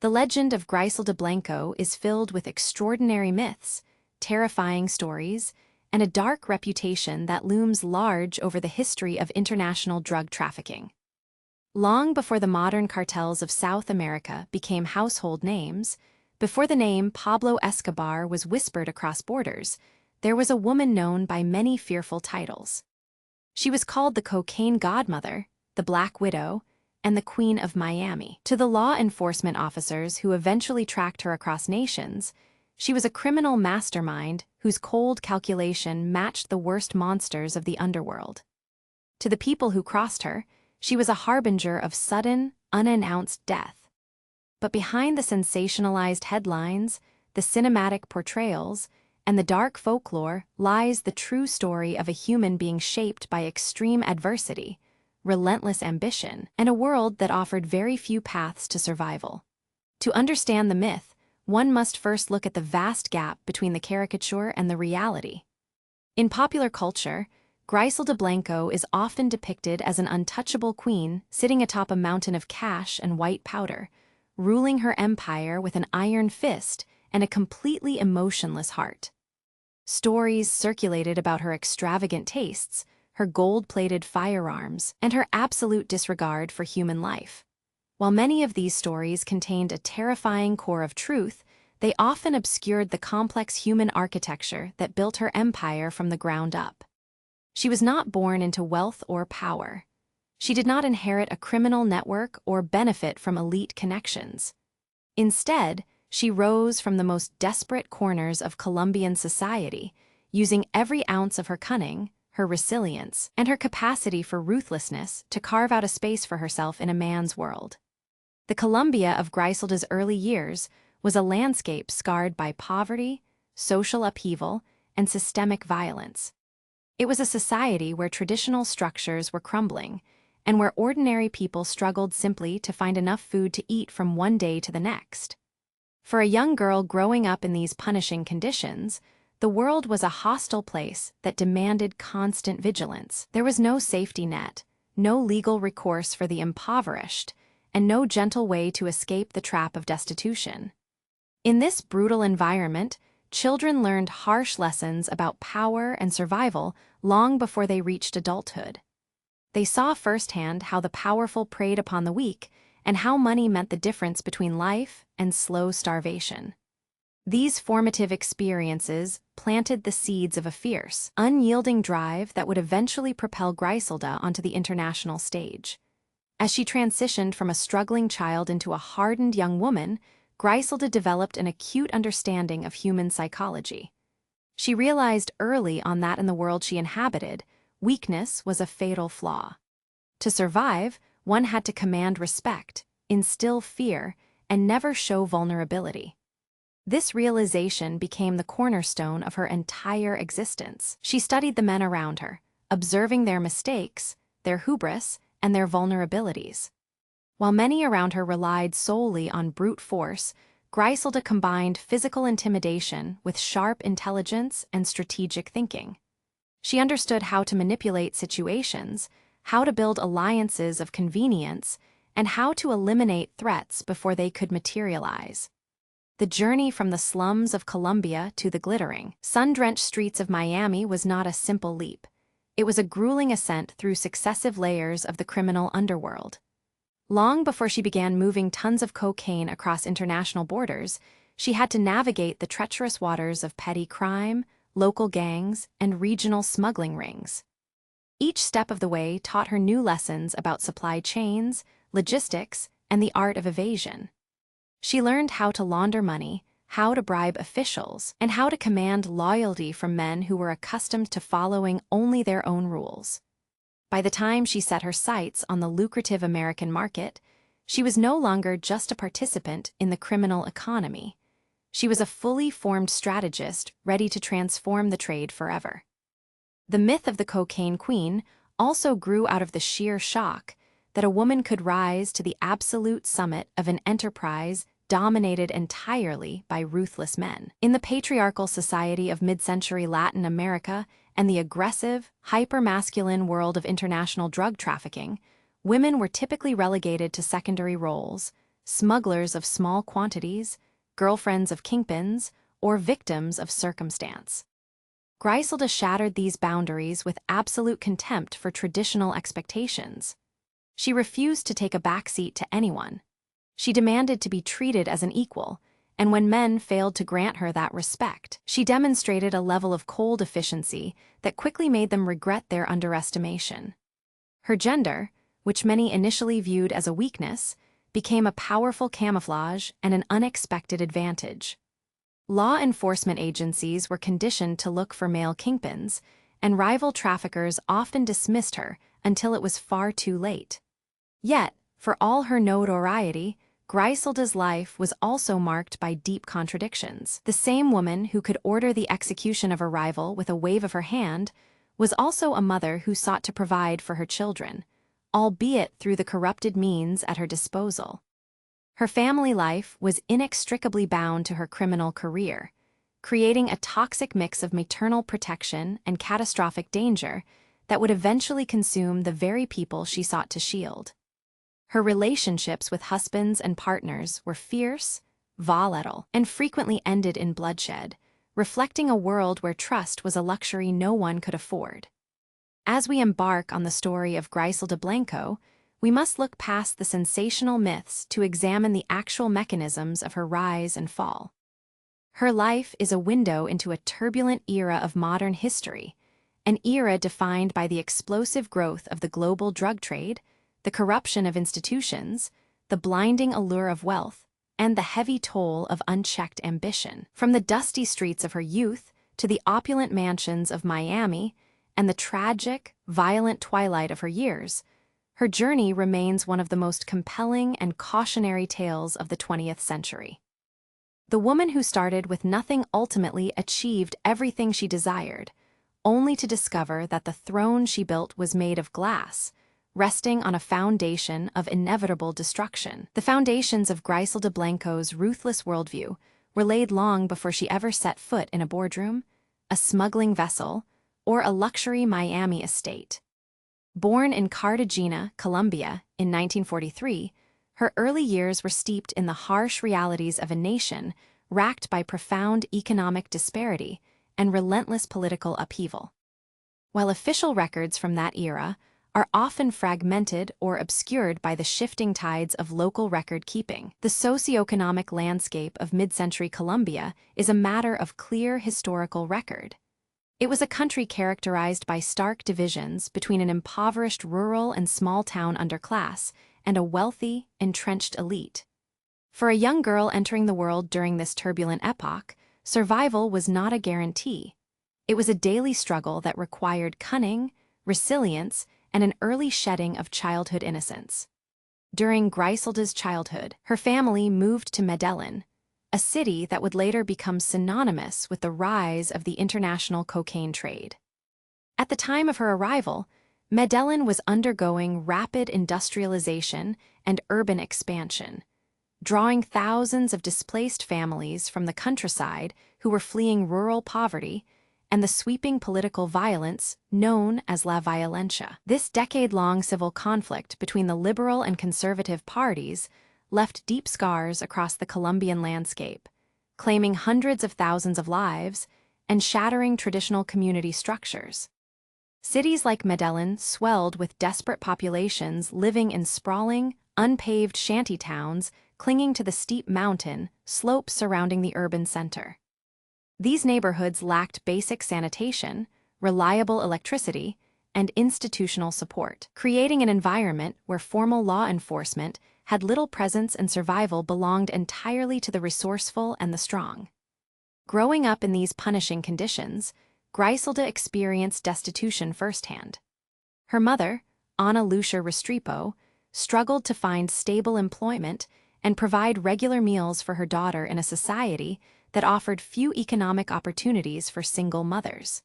The legend of Griselda Blanco is filled with extraordinary myths, terrifying stories, and a dark reputation that looms large over the history of international drug trafficking. Long before the modern cartels of South America became household names, before the name Pablo Escobar was whispered across borders, there was a woman known by many fearful titles. She was called the Cocaine Godmother, the Black Widow, and the Queen of Miami. To the law enforcement officers who eventually tracked her across nations, she was a criminal mastermind whose cold calculation matched the worst monsters of the underworld. To the people who crossed her, she was a harbinger of sudden, unannounced death. But behind the sensationalized headlines, the cinematic portrayals, and the dark folklore lies the true story of a human being shaped by extreme adversity, relentless ambition, and a world that offered very few paths to survival. To understand the myth, one must first look at the vast gap between the caricature and the reality. In popular culture, Griselda Blanco is often depicted as an untouchable queen sitting atop a mountain of cash and white powder, ruling her empire with an iron fist and a completely emotionless heart. Stories circulated about her extravagant tastes, her gold-plated firearms, and her absolute disregard for human life. While many of these stories contained a terrifying core of truth, they often obscured the complex human architecture that built her empire from the ground up. She was not born into wealth or power. She did not inherit a criminal network or benefit from elite connections. Instead, she rose from the most desperate corners of Colombian society, using every ounce of her cunning, her resilience, and her capacity for ruthlessness to carve out a space for herself in a man's world. The Colombia of Griselda's early years was a landscape scarred by poverty, social upheaval, and systemic violence. It was a society where traditional structures were crumbling, and where ordinary people struggled simply to find enough food to eat from one day to the next. For a young girl growing up in these punishing conditions, the world was a hostile place that demanded constant vigilance. There was no safety net, no legal recourse for the impoverished, and no gentle way to escape the trap of destitution. In this brutal environment, children learned harsh lessons about power and survival long before they reached adulthood. They saw firsthand how the powerful preyed upon the weak and how money meant the difference between life and slow starvation. These formative experiences planted the seeds of a fierce, unyielding drive that would eventually propel Griselda onto the international stage. As she transitioned from a struggling child into a hardened young woman, Griselda developed an acute understanding of human psychology. She realized early on that in the world she inhabited, weakness was a fatal flaw. To survive, one had to command respect, instill fear, and never show vulnerability. This realization became the cornerstone of her entire existence. She studied the men around her, observing their mistakes, their hubris, and their vulnerabilities. While many around her relied solely on brute force, Griselda combined physical intimidation with sharp intelligence and strategic thinking. She understood how to manipulate situations, how to build alliances of convenience, and how to eliminate threats before they could materialize. The journey from the slums of Colombia to the glittering, sun-drenched streets of Miami was not a simple leap. It was a grueling ascent through successive layers of the criminal underworld. Long before she began moving tons of cocaine across international borders, she had to navigate the treacherous waters of petty crime, local gangs, and regional smuggling rings. Each step of the way taught her new lessons about supply chains, logistics, and the art of evasion. She learned how to launder money, how to bribe officials, and how to command loyalty from men who were accustomed to following only their own rules. By the time she set her sights on the lucrative American market, she was no longer just a participant in the criminal economy. She was a fully formed strategist ready to transform the trade forever. The myth of the Cocaine Queen also grew out of the sheer shock that a woman could rise to the absolute summit of an enterprise dominated entirely by ruthless men. In the patriarchal society of mid-century Latin America and the aggressive, hyper-masculine world of international drug trafficking, women were typically relegated to secondary roles, smugglers of small quantities, girlfriends of kingpins, or victims of circumstance. Griselda shattered these boundaries with absolute contempt for traditional expectations. She refused to take a backseat to anyone. She demanded to be treated as an equal, and when men failed to grant her that respect, she demonstrated a level of cold efficiency that quickly made them regret their underestimation. Her gender, which many initially viewed as a weakness, became a powerful camouflage and an unexpected advantage. Law enforcement agencies were conditioned to look for male kingpins, and rival traffickers often dismissed her until it was far too late. Yet, for all her notoriety, Griselda's life was also marked by deep contradictions. The same woman who could order the execution of a rival with a wave of her hand was also a mother who sought to provide for her children, albeit through the corrupted means at her disposal. Her family life was inextricably bound to her criminal career, creating a toxic mix of maternal protection and catastrophic danger that would eventually consume the very people she sought to shield. Her relationships with husbands and partners were fierce, volatile, and frequently ended in bloodshed, reflecting a world where trust was a luxury no one could afford. As we embark on the story of Griselda Blanco, we must look past the sensational myths to examine the actual mechanisms of her rise and fall. Her life is a window into a turbulent era of modern history, an era defined by the explosive growth of the global drug trade, the corruption of institutions, the blinding allure of wealth, and the heavy toll of unchecked ambition. From the dusty streets of her youth to the opulent mansions of Miami and the tragic, violent twilight of her years, her journey remains one of the most compelling and cautionary tales of the 20th century. The woman who started with nothing ultimately achieved everything she desired, only to discover that the throne she built was made of glass, resting on a foundation of inevitable destruction. The foundations of Griselda Blanco's ruthless worldview were laid long before she ever set foot in a boardroom, a smuggling vessel, or a luxury Miami estate. Born in Cartagena, Colombia, in 1943, her early years were steeped in the harsh realities of a nation racked by profound economic disparity and relentless political upheaval. While official records from that era are often fragmented or obscured by the shifting tides of local record-keeping, the socioeconomic landscape of mid-century Colombia is a matter of clear historical record. It was a country characterized by stark divisions between an impoverished rural and small-town underclass and a wealthy, entrenched elite. For a young girl entering the world during this turbulent epoch, survival was not a guarantee. It was a daily struggle that required cunning, resilience, and an early shedding of childhood innocence. During Griselda's childhood, her family moved to Medellin, a city that would later become synonymous with the rise of the international cocaine trade. At the time of her arrival, Medellin was undergoing rapid industrialization and urban expansion, drawing thousands of displaced families from the countryside who were fleeing rural poverty and the sweeping political violence known as La Violencia. This decade-long civil conflict between the liberal and conservative parties left deep scars across the Colombian landscape, claiming hundreds of thousands of lives and shattering traditional community structures. Cities like Medellin swelled with desperate populations living in sprawling, unpaved shantytowns clinging to the steep mountain slopes surrounding the urban center. These neighborhoods lacked basic sanitation, reliable electricity, and institutional support, creating an environment where formal law enforcement had little presence and survival belonged entirely to the resourceful and the strong. Growing up in these punishing conditions, Griselda experienced destitution firsthand. Her mother, Ana Lucia Restrepo, struggled to find stable employment and provide regular meals for her daughter in a society that offered few economic opportunities for single mothers.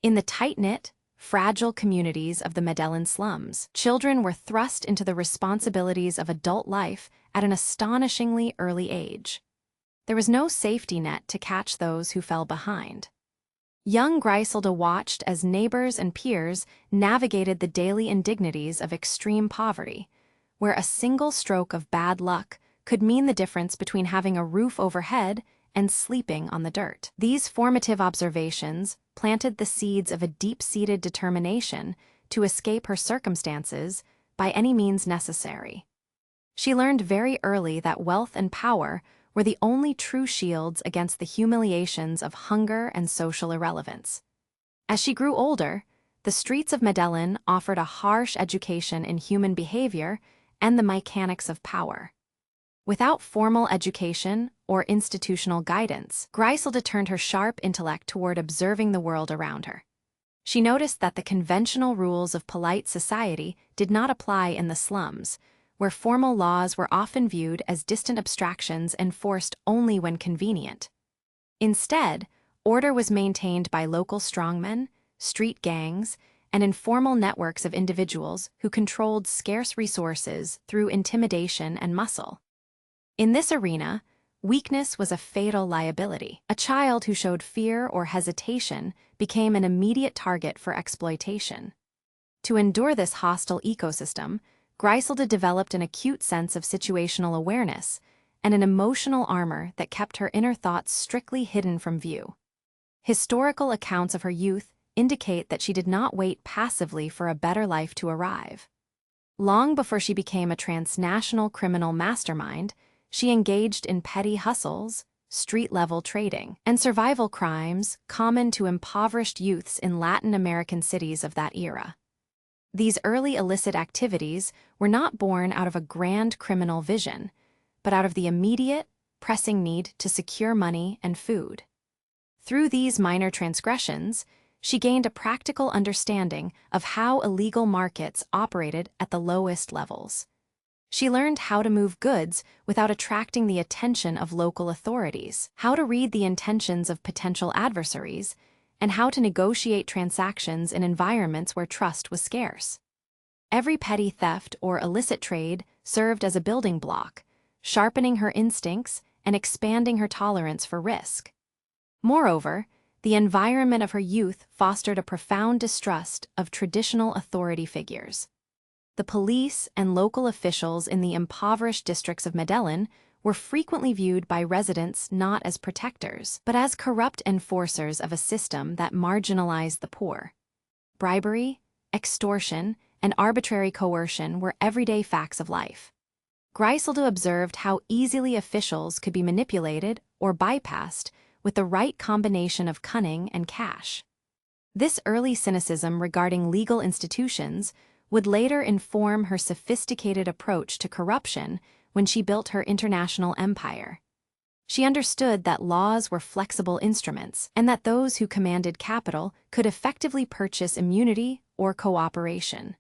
In the tight-knit, fragile communities of the Medellin slums, children were thrust into the responsibilities of adult life at an astonishingly early age. There was no safety net to catch those who fell behind. Young Griselda watched as neighbors and peers navigated the daily indignities of extreme poverty, where a single stroke of bad luck could mean the difference between having a roof overhead and sleeping on the dirt. These formative observations planted the seeds of a deep-seated determination to escape her circumstances by any means necessary. She learned very early that wealth and power were the only true shields against the humiliations of hunger and social irrelevance. As she grew older, the streets of Medellin offered a harsh education in human behavior and the mechanics of power. Without formal education or institutional guidance, Griselda turned her sharp intellect toward observing the world around her. She noticed that the conventional rules of polite society did not apply in the slums, where formal laws were often viewed as distant abstractions enforced only when convenient. Instead, order was maintained by local strongmen, street gangs, and informal networks of individuals who controlled scarce resources through intimidation and muscle. In this arena, weakness was a fatal liability. A child who showed fear or hesitation became an immediate target for exploitation. To endure this hostile ecosystem, Griselda developed an acute sense of situational awareness and an emotional armor that kept her inner thoughts strictly hidden from view. Historical accounts of her youth indicate that she did not wait passively for a better life to arrive. Long before she became a transnational criminal mastermind, she engaged in petty hustles, street-level trading, and survival crimes common to impoverished youths in Latin American cities of that era. These early illicit activities were not born out of a grand criminal vision, but out of the immediate, pressing need to secure money and food. Through these minor transgressions, she gained a practical understanding of how illegal markets operated at the lowest levels. She learned how to move goods without attracting the attention of local authorities, how to read the intentions of potential adversaries, and how to negotiate transactions in environments where trust was scarce. Every petty theft or illicit trade served as a building block, sharpening her instincts and expanding her tolerance for risk. Moreover, the environment of her youth fostered a profound distrust of traditional authority figures. The police and local officials in the impoverished districts of Medellin were frequently viewed by residents not as protectors, but as corrupt enforcers of a system that marginalized the poor. Bribery, extortion, and arbitrary coercion were everyday facts of life. Griselda observed how easily officials could be manipulated or bypassed with the right combination of cunning and cash. This early cynicism regarding legal institutions would later inform her sophisticated approach to corruption when she built her international empire. She understood that laws were flexible instruments and that those who commanded capital could effectively purchase immunity or cooperation.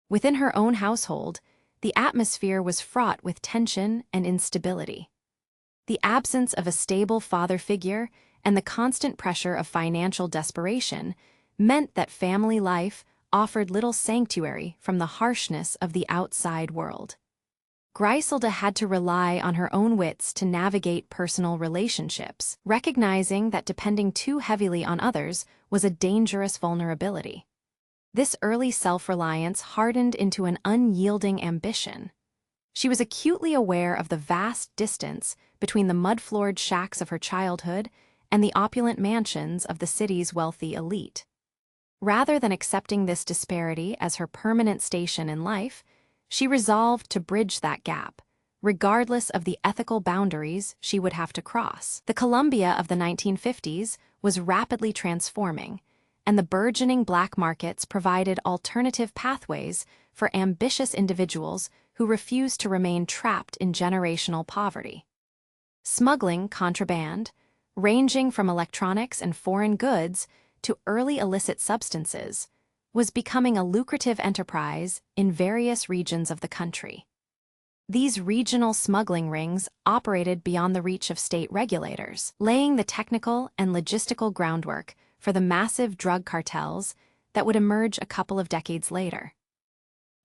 Within her own household, the atmosphere was fraught with tension and instability. The absence of a stable father figure and the constant pressure of financial desperation meant that family life offered little sanctuary from the harshness of the outside world. Griselda had to rely on her own wits to navigate personal relationships, recognizing that depending too heavily on others was a dangerous vulnerability. This early self-reliance hardened into an unyielding ambition. She was acutely aware of the vast distance between the mud-floored shacks of her childhood and the opulent mansions of the city's wealthy elite. Rather than accepting this disparity as her permanent station in life, she resolved to bridge that gap, regardless of the ethical boundaries she would have to cross. The Colombia of the 1950s was rapidly transforming, and the burgeoning black markets provided alternative pathways for ambitious individuals who refused to remain trapped in generational poverty. Smuggling contraband, ranging from electronics and foreign goods to early illicit substances, was becoming a lucrative enterprise in various regions of the country. These regional smuggling rings operated beyond the reach of state regulators, laying the technical and logistical groundwork for the massive drug cartels that would emerge a couple of decades later.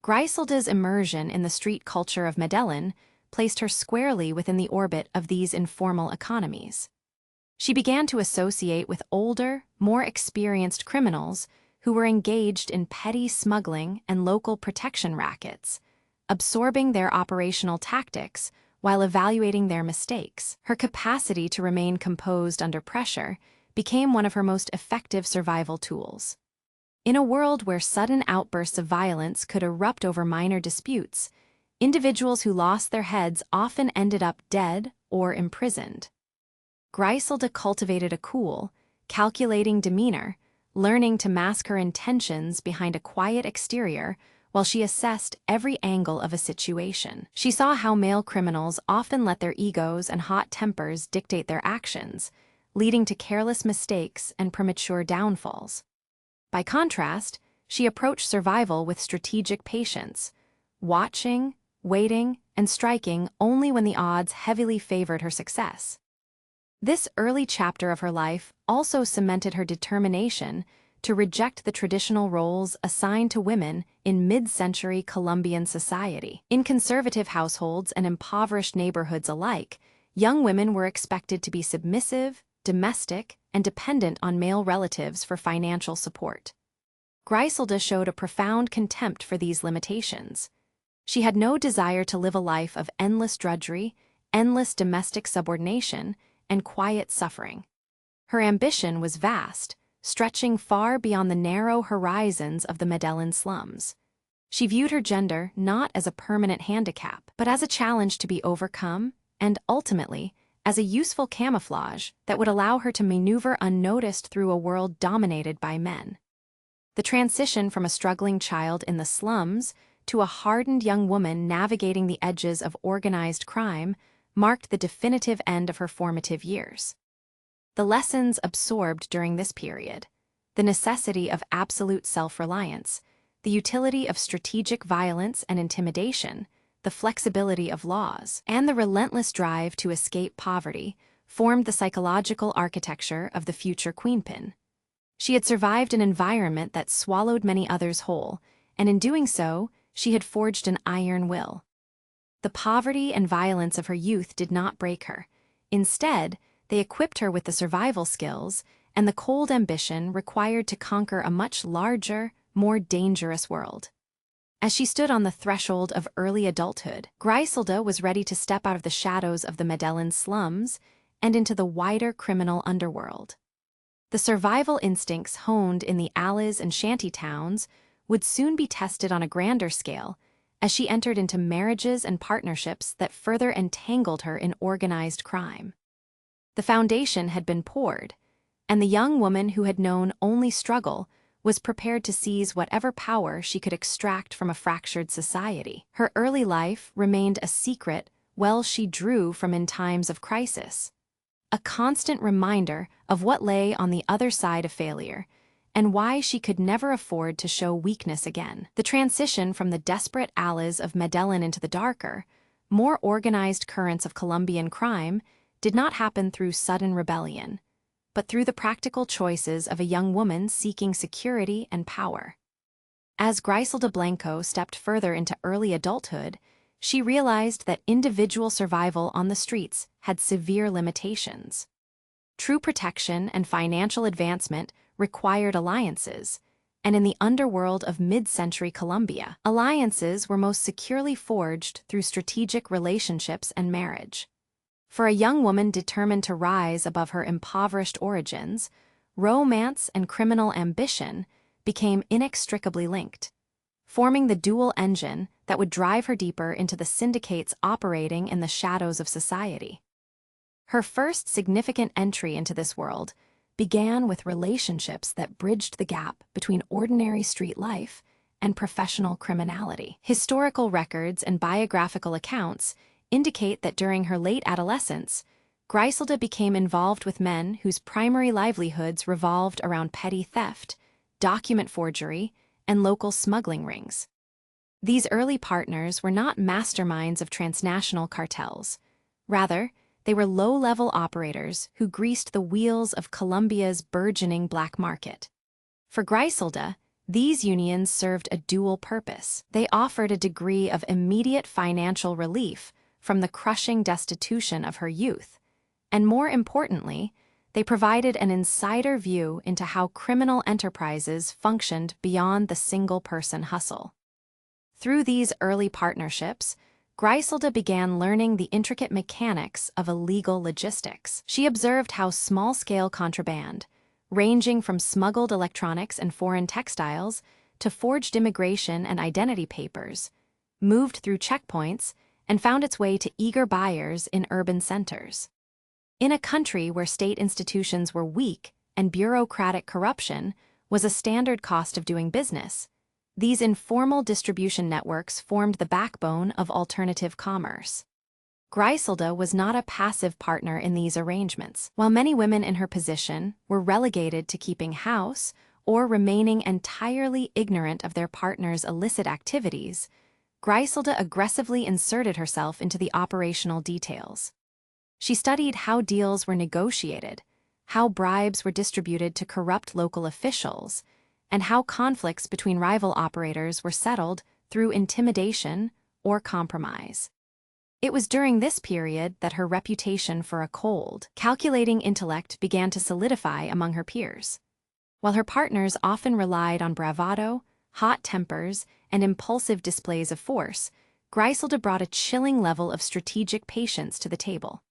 Griselda's immersion in the street culture of Medellin placed her squarely within the orbit of these informal economies. She began to associate with older, more experienced criminals who were engaged in petty smuggling and local protection rackets, absorbing their operational tactics while evaluating their mistakes. Her capacity to remain composed under pressure became one of her most effective survival tools. In a world where sudden outbursts of violence could erupt over minor disputes, individuals who lost their heads often ended up dead or imprisoned. Griselda cultivated a cool, calculating demeanor, learning to mask her intentions behind a quiet exterior while she assessed every angle of a situation. She saw how male criminals often let their egos and hot tempers dictate their actions, leading to careless mistakes and premature downfalls. By contrast, she approached survival with strategic patience, watching, waiting, and striking only when the odds heavily favored her success. This early chapter of her life also cemented her determination to reject the traditional roles assigned to women in mid-century Colombian society. In conservative households and impoverished neighborhoods alike, young women were expected to be submissive, domestic, and dependent on male relatives for financial support. Griselda showed a profound contempt for these limitations. She had no desire to live a life of endless drudgery, endless domestic subordination, and quiet suffering. Her ambition was vast, stretching far beyond the narrow horizons of the Medellin slums. She viewed her gender not as a permanent handicap, but as a challenge to be overcome, and ultimately, as a useful camouflage that would allow her to maneuver unnoticed through a world dominated by men. The transition from a struggling child in the slums to a hardened young woman navigating the edges of organized crime marked the definitive end of her formative years. The lessons absorbed during this period, the necessity of absolute self-reliance, the utility of strategic violence and intimidation, the flexibility of laws, and the relentless drive to escape poverty formed the psychological architecture of the future queenpin. She had survived an environment that swallowed many others whole, and in doing so, she had forged an iron will. The poverty and violence of her youth did not break her. Instead, they equipped her with the survival skills and the cold ambition required to conquer a much larger, more dangerous world. As she stood on the threshold of early adulthood, Griselda was ready to step out of the shadows of the Medellin slums and into the wider criminal underworld. The survival instincts honed in the alleys and shanty towns would soon be tested on a grander scale as she entered into marriages and partnerships that further entangled her in organized crime. The foundation had been poured, and the young woman who had known only struggle was prepared to seize whatever power she could extract from a fractured society. Her early life remained a secret well she drew from in times of crisis, a constant reminder of what lay on the other side of failure and why she could never afford to show weakness again. The transition from the desperate alleys of Medellin into the darker, more organized currents of Colombian crime did not happen through sudden rebellion, but through the practical choices of a young woman seeking security and power. As Griselda Blanco stepped further into early adulthood, she realized that individual survival on the streets had severe limitations. True protection and financial advancement required alliances, and in the underworld of mid-century Colombia, alliances were most securely forged through strategic relationships and marriage. For a young woman determined to rise above her impoverished origins, romance and criminal ambition became inextricably linked, forming the dual engine that would drive her deeper into the syndicates operating in the shadows of society. Her first significant entry into this world began with relationships that bridged the gap between ordinary street life and professional criminality. Historical records and biographical accounts indicate that during her late adolescence, Griselda became involved with men whose primary livelihoods revolved around petty theft, document forgery, and local smuggling rings. These early partners were not masterminds of transnational cartels. Rather, they were low-level operators who greased the wheels of Colombia's burgeoning black market. For Griselda, these unions served a dual purpose. They offered a degree of immediate financial relief from the crushing destitution of her youth, and more importantly, they provided an insider view into how criminal enterprises functioned beyond the single-person hustle. Through these early partnerships, Griselda began learning the intricate mechanics of illegal logistics. She observed how small-scale contraband, ranging from smuggled electronics and foreign textiles to forged immigration and identity papers, moved through checkpoints and found its way to eager buyers in urban centers. In a country where state institutions were weak and bureaucratic corruption was a standard cost of doing business, these informal distribution networks formed the backbone of alternative commerce. Griselda was not a passive partner in these arrangements. While many women in her position were relegated to keeping house or remaining entirely ignorant of their partner's illicit activities, Griselda aggressively inserted herself into the operational details. She studied how deals were negotiated, how bribes were distributed to corrupt local officials, and how conflicts between rival operators were settled through intimidation or compromise. It was during this period that her reputation for a cold, calculating intellect began to solidify among her peers. While her partners often relied on bravado, hot tempers, and impulsive displays of force, Griselda brought a chilling level of strategic patience to the table.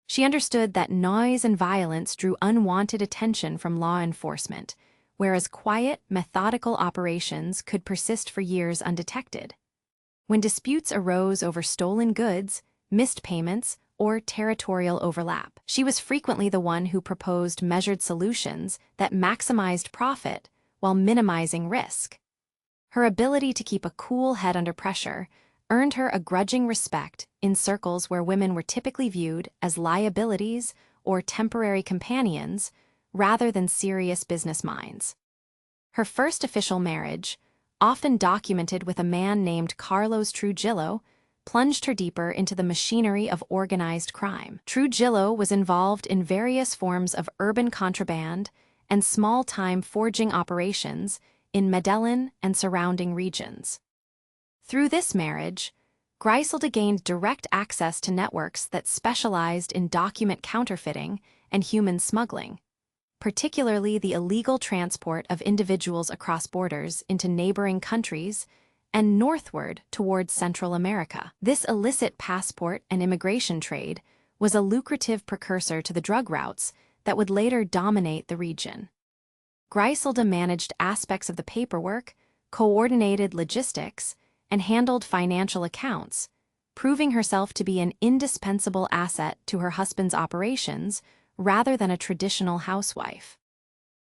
She understood that noise and violence drew unwanted attention from law enforcement, whereas quiet, methodical operations could persist for years undetected. When disputes arose over stolen goods, missed payments, or territorial overlap, she was frequently the one who proposed measured solutions that maximized profit while minimizing risk. Her ability to keep a cool head under pressure earned her a grudging respect in circles where women were typically viewed as liabilities or temporary companions rather than serious business minds. Her first official marriage, often documented with a man named Carlos Trujillo, plunged her deeper into the machinery of organized crime. Trujillo was involved in various forms of urban contraband and small-time forging operations in Medellin and surrounding regions. Through this marriage, Griselda gained direct access to networks that specialized in document counterfeiting and human smuggling, particularly the illegal transport of individuals across borders into neighboring countries and northward towards Central America. This illicit passport and immigration trade was a lucrative precursor to the drug routes that would later dominate the region. Griselda managed aspects of the paperwork, coordinated logistics, and handled financial accounts, proving herself to be an indispensable asset to her husband's operations rather than a traditional housewife.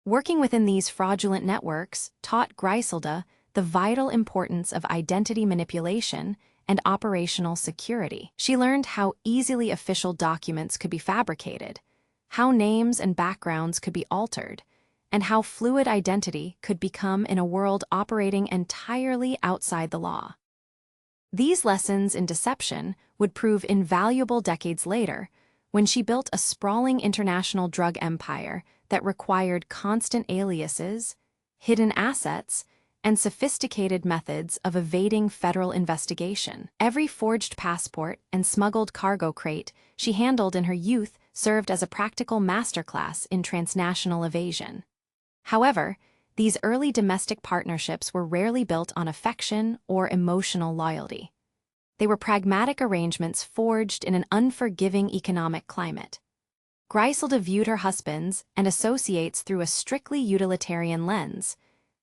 Working within these fraudulent networks taught Griselda the vital importance of identity manipulation and operational security. She learned how easily official documents could be fabricated, how names and backgrounds could be altered, and how fluid identity could become in a world operating entirely outside the law. These lessons in deception would prove invaluable decades later when she built a sprawling international drug empire that required constant aliases, hidden assets, and sophisticated methods of evading federal investigation. Every forged passport and smuggled cargo crate she handled in her youth served as a practical masterclass in transnational evasion. However, these early domestic partnerships were rarely built on affection or emotional loyalty. They were pragmatic arrangements forged in an unforgiving economic climate. Griselda viewed her husbands and associates through a strictly utilitarian lens.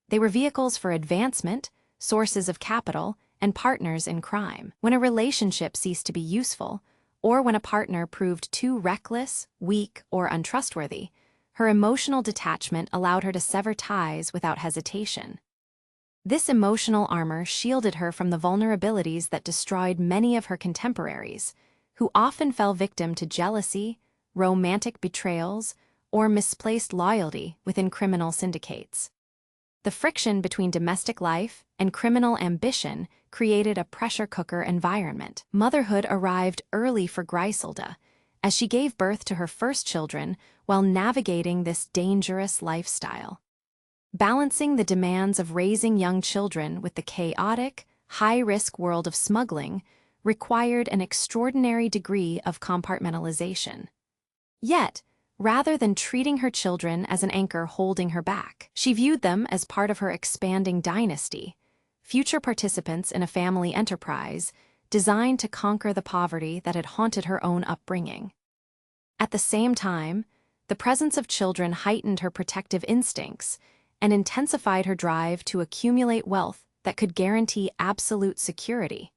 They were vehicles for advancement, sources of capital, and partners in crime. When a relationship ceased to be useful, or when a partner proved too reckless, weak, or untrustworthy, her emotional detachment allowed her to sever ties without hesitation. This emotional armor shielded her from the vulnerabilities that destroyed many of her contemporaries, who often fell victim to jealousy, romantic betrayals, or misplaced loyalty within criminal syndicates. The friction between domestic life and criminal ambition created a pressure cooker environment. Motherhood arrived early for Griselda, as she gave birth to her first children while navigating this dangerous lifestyle. Balancing the demands of raising young children with the chaotic, high-risk world of smuggling required an extraordinary degree of compartmentalization. Yet, rather than treating her children as an anchor holding her back, she viewed them as part of her expanding dynasty, future participants in a family enterprise designed to conquer the poverty that had haunted her own upbringing. At the same time, the presence of children heightened her protective instincts and intensified her drive to accumulate wealth that could guarantee absolute security.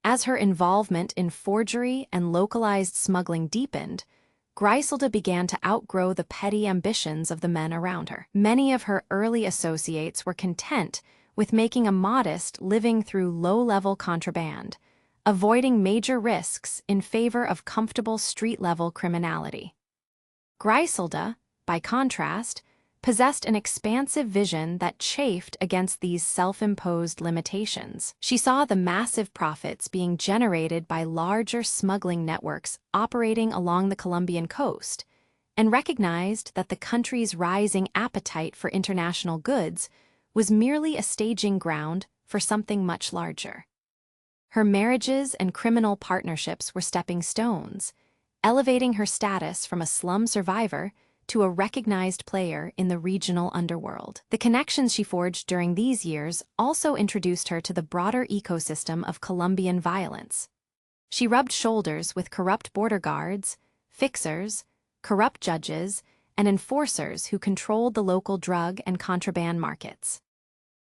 As her involvement in forgery and localized smuggling deepened, Griselda began to outgrow the petty ambitions of the men around her. Many of her early associates were content with making a modest living through low-level contraband, avoiding major risks in favor of comfortable street-level criminality. Griselda, by contrast, possessed an expansive vision that chafed against these self-imposed limitations. She saw the massive profits being generated by larger smuggling networks operating along the Colombian coast, and recognized that the country's rising appetite for international goods was merely a staging ground for something much larger. Her marriages and criminal partnerships were stepping stones, elevating her status from a slum survivor to a recognized player in the regional underworld. The connections she forged during these years also introduced her to the broader ecosystem of Colombian violence. She rubbed shoulders with corrupt border guards, fixers, corrupt judges, and enforcers who controlled the local drug and contraband markets.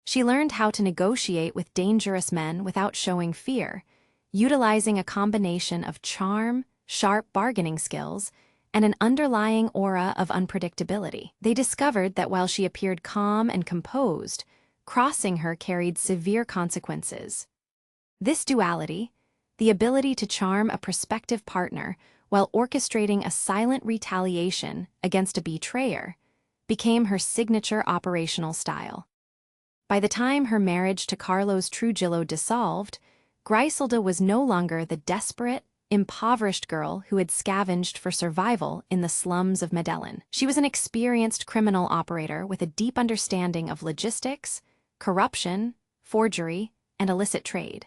She learned how to negotiate with dangerous men without showing fear, utilizing a combination of charm, sharp bargaining skills, and an underlying aura of unpredictability. They discovered that while she appeared calm and composed, crossing her carried severe consequences. This duality, the ability to charm a prospective partner while orchestrating a silent retaliation against a betrayer, became her signature operational style. By the time her marriage to Carlos Trujillo dissolved, Griselda was no longer the desperate, impoverished girl who had scavenged for survival in the slums of Medellin. She was an experienced criminal operator with a deep understanding of logistics, corruption, forgery, and illicit trade.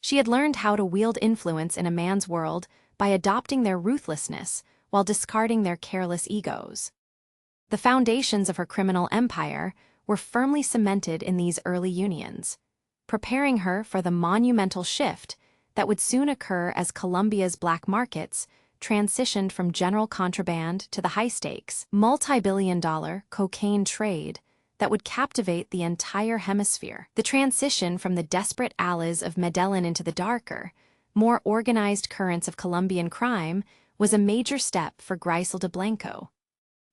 She had learned how to wield influence in a man's world by adopting their ruthlessness while discarding their careless egos. The foundations of her criminal empire were firmly cemented in these early unions, preparing her for the monumental shift that would soon occur as Colombia's black markets transitioned from general contraband to the high-stakes, multi-billion-dollar cocaine trade that would captivate the entire hemisphere. The transition from the desperate alleys of Medellin into the darker, more organized currents of Colombian crime was a major step for Griselda Blanco.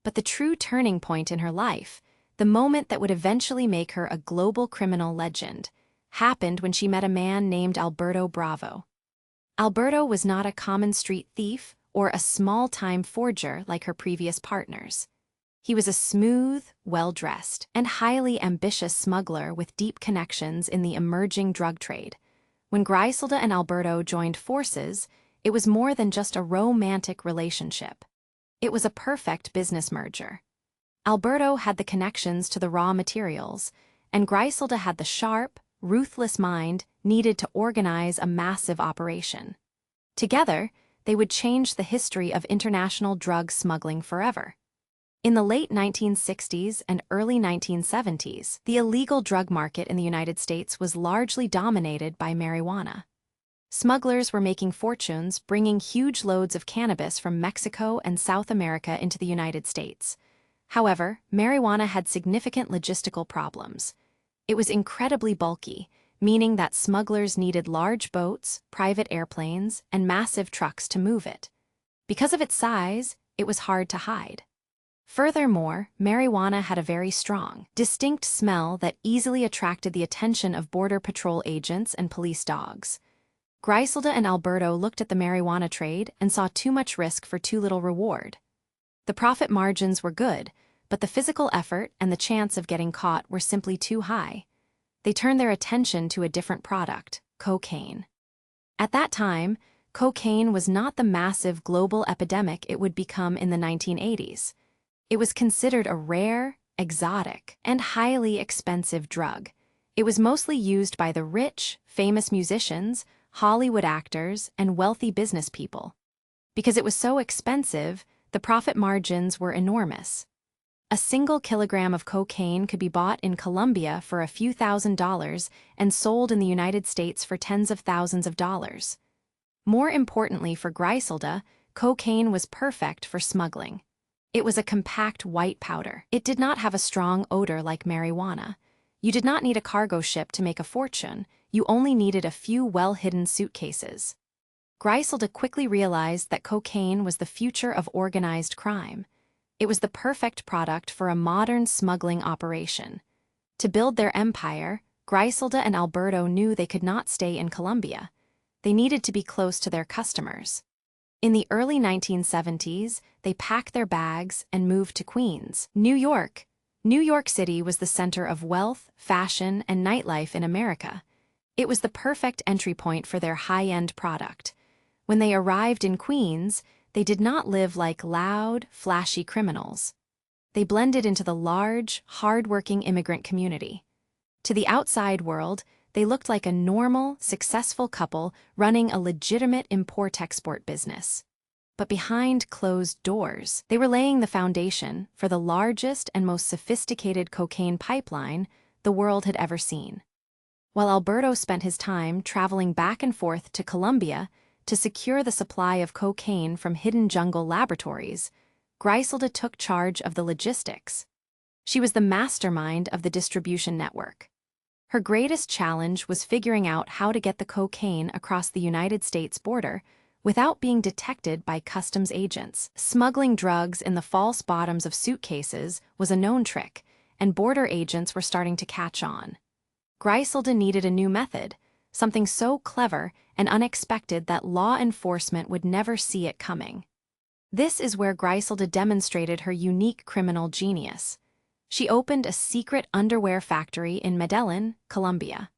But the true turning point in her life, the moment that would eventually make her a global criminal legend, happened when she met a man named Alberto Bravo. Alberto was not a common street thief or a small-time forger like her previous partners. He was a smooth, well-dressed, and highly ambitious smuggler with deep connections in the emerging drug trade. When Griselda and Alberto joined forces, it was more than just a romantic relationship. It was a perfect business merger. Alberto had the connections to the raw materials, and Griselda had the sharp, ruthless mind needed to organize a massive operation. Together, they would change the history of international drug smuggling forever. In the late 1960s and early 1970s, the illegal drug market in the United States was largely dominated by marijuana. Smugglers were making fortunes bringing huge loads of cannabis from Mexico and South America into the United States. However, marijuana had significant logistical problems. It was incredibly bulky, meaning that smugglers needed large boats, private airplanes, and massive trucks to move it. Because of its size, it was hard to hide. Furthermore, marijuana had a very strong, distinct smell that easily attracted the attention of Border Patrol agents and police dogs. Griselda and Alberto looked at the marijuana trade and saw too much risk for too little reward. The profit margins were good, but the physical effort and the chance of getting caught were simply too high. They turned their attention to a different product, cocaine. At that time, cocaine was not the massive global epidemic it would become in the 1980s. It was considered a rare, exotic, and highly expensive drug. It was mostly used by the rich, famous musicians, Hollywood actors, and wealthy business people. Because it was so expensive, the profit margins were enormous. A single kilogram of cocaine could be bought in Colombia for a few $1,000s and sold in the United States for tens of thousands of dollars. More importantly for Griselda, cocaine was perfect for smuggling. It was a compact white powder. It did not have a strong odor like marijuana. You did not need a cargo ship to make a fortune. You only needed a few well-hidden suitcases. Griselda quickly realized that cocaine was the future of organized crime. It was the perfect product for a modern smuggling operation. To build their empire, Griselda and Alberto knew they could not stay in Colombia. They needed to be close to their customers. In the early 1970s, they packed their bags and moved to Queens, New York. New York City was the center of wealth, fashion, and nightlife in America. It was the perfect entry point for their high-end product. When they arrived in Queens, they did not live like loud, flashy criminals. They blended into the large, hard-working immigrant community. To the outside world, they looked like a normal, successful couple running a legitimate import-export business. But behind closed doors, they were laying the foundation for the largest and most sophisticated cocaine pipeline the world had ever seen. While Alberto spent his time traveling back and forth to Colombia to secure the supply of cocaine from hidden jungle laboratories, Griselda took charge of the logistics. She was the mastermind of the distribution network. Her greatest challenge was figuring out how to get the cocaine across the United States border without being detected by customs agents. Smuggling drugs in the false bottoms of suitcases was a known trick, and border agents were starting to catch on. Griselda needed a new method, something so clever and unexpected that law enforcement would never see it coming. This is where Griselda demonstrated her unique criminal genius. She opened a secret underwear factory in Medellin, Colombia.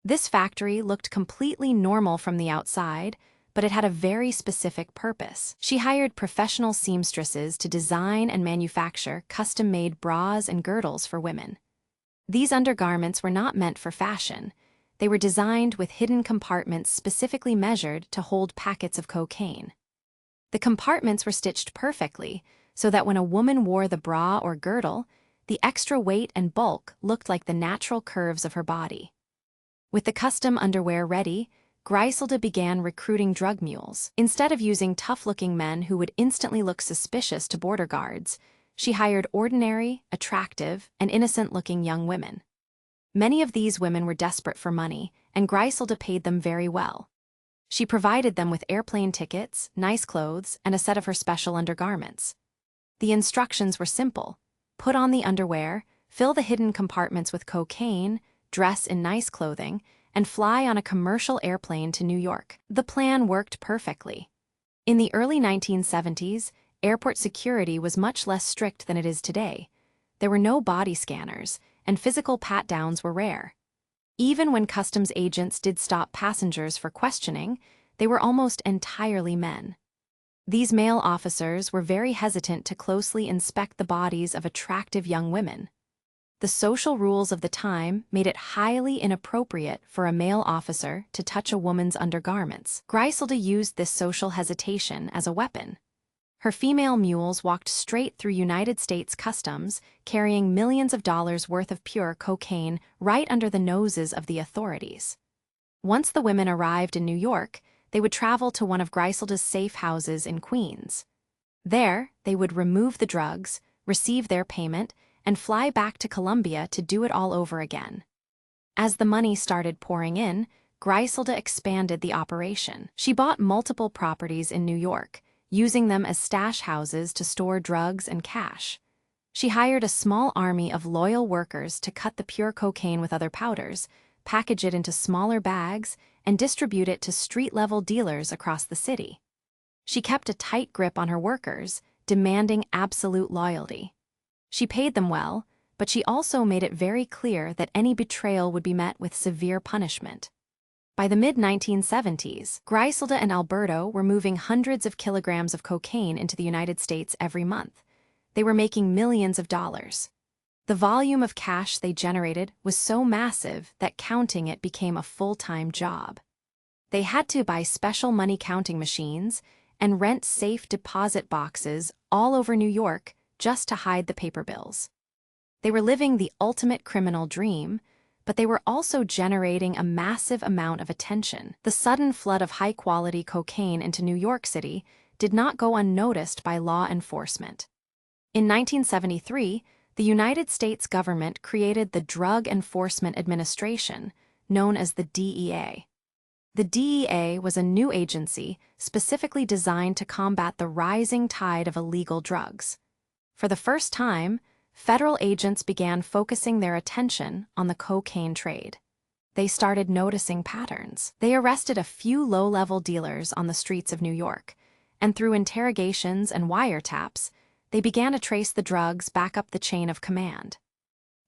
This factory looked completely normal from the outside, but it had a very specific purpose. She hired professional seamstresses to design and manufacture custom-made bras and girdles for women. These undergarments were not meant for fashion. They were designed with hidden compartments specifically measured to hold packets of cocaine. The compartments were stitched perfectly, so that when a woman wore the bra or girdle, the extra weight and bulk looked like the natural curves of her body. With the custom underwear ready, Griselda began recruiting drug mules. Instead of using tough-looking men who would instantly look suspicious to border guards, she hired ordinary, attractive, and innocent-looking young women. Many of these women were desperate for money, and Griselda paid them very well. She provided them with airplane tickets, nice clothes, and a set of her special undergarments. The instructions were simple. Put on the underwear, fill the hidden compartments with cocaine, dress in nice clothing, and fly on a commercial airplane to New York. The plan worked perfectly. In the early 1970s, airport security was much less strict than it is today. There were no body scanners, and physical pat-downs were rare. Even when customs agents did stop passengers for questioning, they were almost entirely men. These male officers were very hesitant to closely inspect the bodies of attractive young women. The social rules of the time made it highly inappropriate for a male officer to touch a woman's undergarments. Griselda used this social hesitation as a weapon. Her female mules walked straight through United States customs, carrying millions of dollars worth of pure cocaine right under the noses of the authorities. Once the women arrived in New York, they would travel to one of Griselda's safe houses in Queens. There, they would remove the drugs, receive their payment, and fly back to Colombia to do it all over again. As the money started pouring in, Griselda expanded the operation. She bought multiple properties in New York, using them as stash houses to store drugs and cash. She hired a small army of loyal workers to cut the pure cocaine with other powders, package it into smaller bags, and distribute it to street-level dealers across the city. She kept a tight grip on her workers, demanding absolute loyalty. She paid them well, but she also made it very clear that any betrayal would be met with severe punishment. By the mid-1970s, Griselda and Alberto were moving hundreds of kilograms of cocaine into the United States every month. They were making millions of dollars. The volume of cash they generated was so massive that counting it became a full-time job. They had to buy special money counting machines and rent safe deposit boxes all over New York just to hide the paper bills. They were living the ultimate criminal dream, but they were also generating a massive amount of attention. The sudden flood of high-quality cocaine into New York City did not go unnoticed by law enforcement. In 1973, the United States government created the Drug Enforcement Administration, known as the DEA. The DEA was a new agency specifically designed to combat the rising tide of illegal drugs. For the first time, federal agents began focusing their attention on the cocaine trade. They started noticing patterns. They arrested a few low-level dealers on the streets of New York, and through interrogations and wiretaps, they began to trace the drugs back up the chain of command.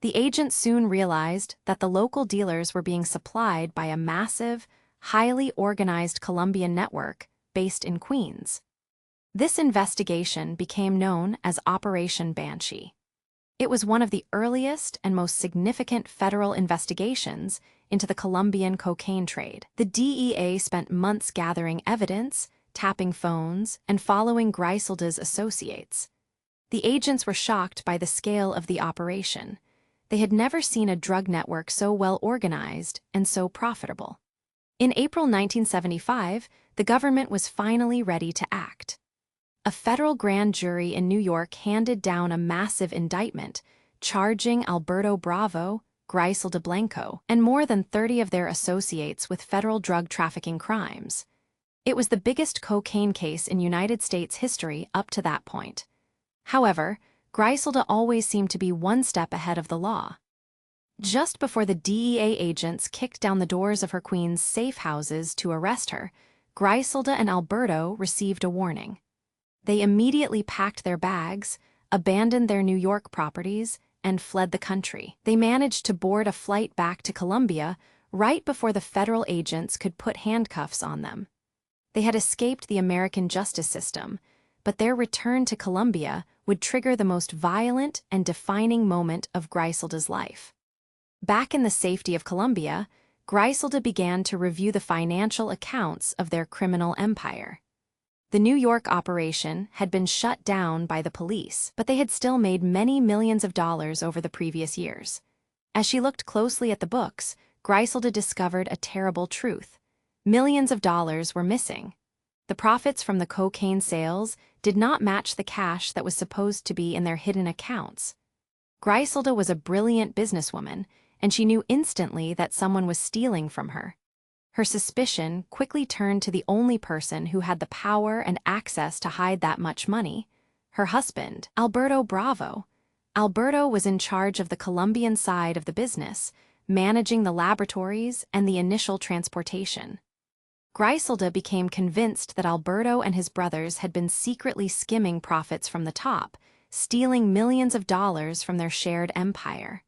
The agents soon realized that the local dealers were being supplied by a massive, highly organized Colombian network based in Queens. This investigation became known as Operation Banshee. It was one of the earliest and most significant federal investigations into the Colombian cocaine trade. The DEA spent months gathering evidence, tapping phones, and following Griselda's associates. The agents were shocked by the scale of the operation. They had never seen a drug network so well organized and so profitable. In April 1975, the government was finally ready to act. A federal grand jury in New York handed down a massive indictment, charging Alberto Bravo, Griselda Blanco, and more than 30 of their associates with federal drug trafficking crimes. It was the biggest cocaine case in United States history up to that point. However, Griselda always seemed to be one step ahead of the law. Just before the DEA agents kicked down the doors of her Queen's safe houses to arrest her, Griselda and Alberto received a warning. They immediately packed their bags, abandoned their New York properties, and fled the country. They managed to board a flight back to Colombia right before the federal agents could put handcuffs on them. They had escaped the American justice system, but their return to Colombia would trigger the most violent and defining moment of Griselda's life. Back in the safety of Colombia, Griselda began to review the financial accounts of their criminal empire. The New York operation had been shut down by the police, but they had still made many millions of dollars over the previous years. As she looked closely at the books, Griselda discovered a terrible truth. Millions of dollars were missing. The profits from the cocaine sales did not match the cash that was supposed to be in their hidden accounts. Griselda was a brilliant businesswoman, and she knew instantly that someone was stealing from her. Her suspicion quickly turned to the only person who had the power and access to hide that much money: her husband, Alberto Bravo. Alberto was in charge of the Colombian side of the business, managing the laboratories and the initial transportation. Griselda became convinced that Alberto and his brothers had been secretly skimming profits from the top, stealing millions of dollars from their shared empire.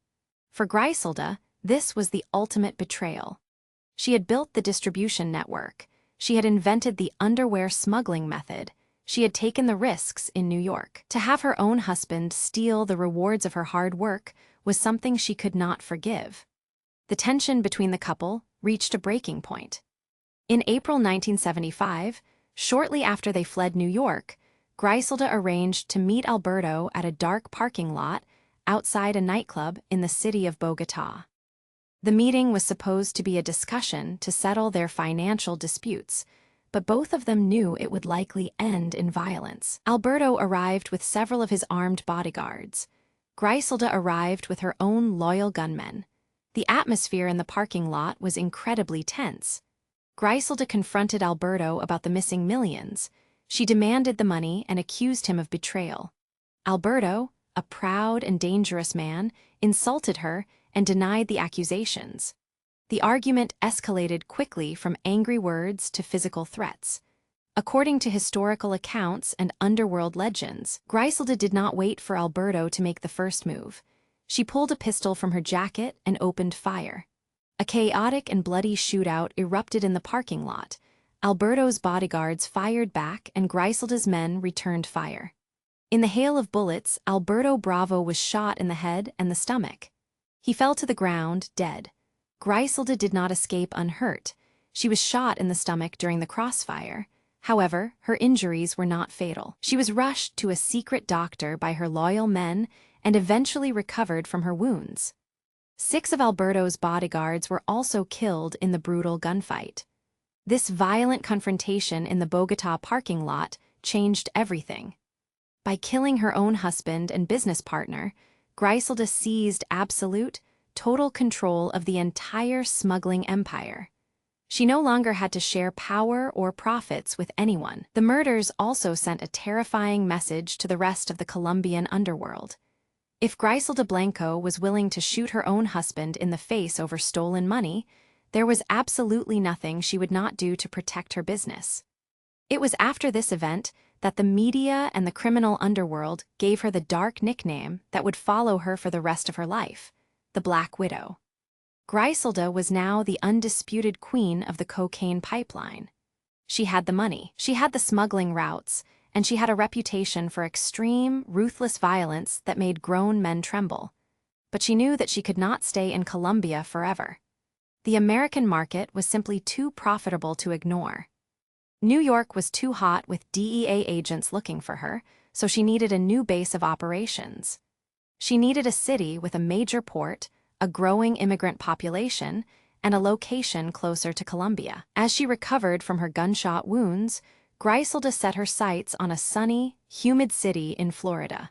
For Griselda, this was the ultimate betrayal. She had built the distribution network. She had invented the underwear smuggling method. She had taken the risks in New York. To have her own husband steal the rewards of her hard work was something she could not forgive. The tension between the couple reached a breaking point. In April 1975, shortly after they fled New York, Griselda arranged to meet Alberto at a dark parking lot outside a nightclub in the city of Bogotá. The meeting was supposed to be a discussion to settle their financial disputes, but both of them knew it would likely end in violence. Alberto arrived with several of his armed bodyguards. Griselda arrived with her own loyal gunmen. The atmosphere in the parking lot was incredibly tense. Griselda confronted Alberto about the missing millions. She demanded the money and accused him of betrayal. Alberto, a proud and dangerous man, insulted her and denied the accusations. The argument escalated quickly from angry words to physical threats. According to historical accounts and underworld legends, Griselda did not wait for Alberto to make the first move. She pulled a pistol from her jacket and opened fire. A chaotic and bloody shootout erupted in the parking lot. Alberto's bodyguards fired back and Griselda's men returned fire. In the hail of bullets, Alberto Bravo was shot in the head and the stomach. He fell to the ground, dead. Griselda did not escape unhurt. She was shot in the stomach during the crossfire. However, her injuries were not fatal. She was rushed to a secret doctor by her loyal men and eventually recovered from her wounds. 6 of Alberto's bodyguards were also killed in the brutal gunfight. This violent confrontation in the Bogotá parking lot changed everything. By killing her own husband and business partner, Griselda seized absolute, total control of the entire smuggling empire. She no longer had to share power or profits with anyone. The murders also sent a terrifying message to the rest of the Colombian underworld. If Griselda Blanco was willing to shoot her own husband in the face over stolen money, there was absolutely nothing she would not do to protect her business. It was after this event that the media and the criminal underworld gave her the dark nickname that would follow her for the rest of her life, the Black Widow. Griselda was now the undisputed queen of the cocaine pipeline. She had the money, she had the smuggling routes, and she had a reputation for extreme, ruthless violence that made grown men tremble. But she knew that she could not stay in Colombia forever. The American market was simply too profitable to ignore. New York was too hot with DEA agents looking for her, so she needed a new base of operations. She needed a city with a major port, a growing immigrant population, and a location closer to Colombia. As she recovered from her gunshot wounds, Griselda set her sights on a sunny, humid city in Florida.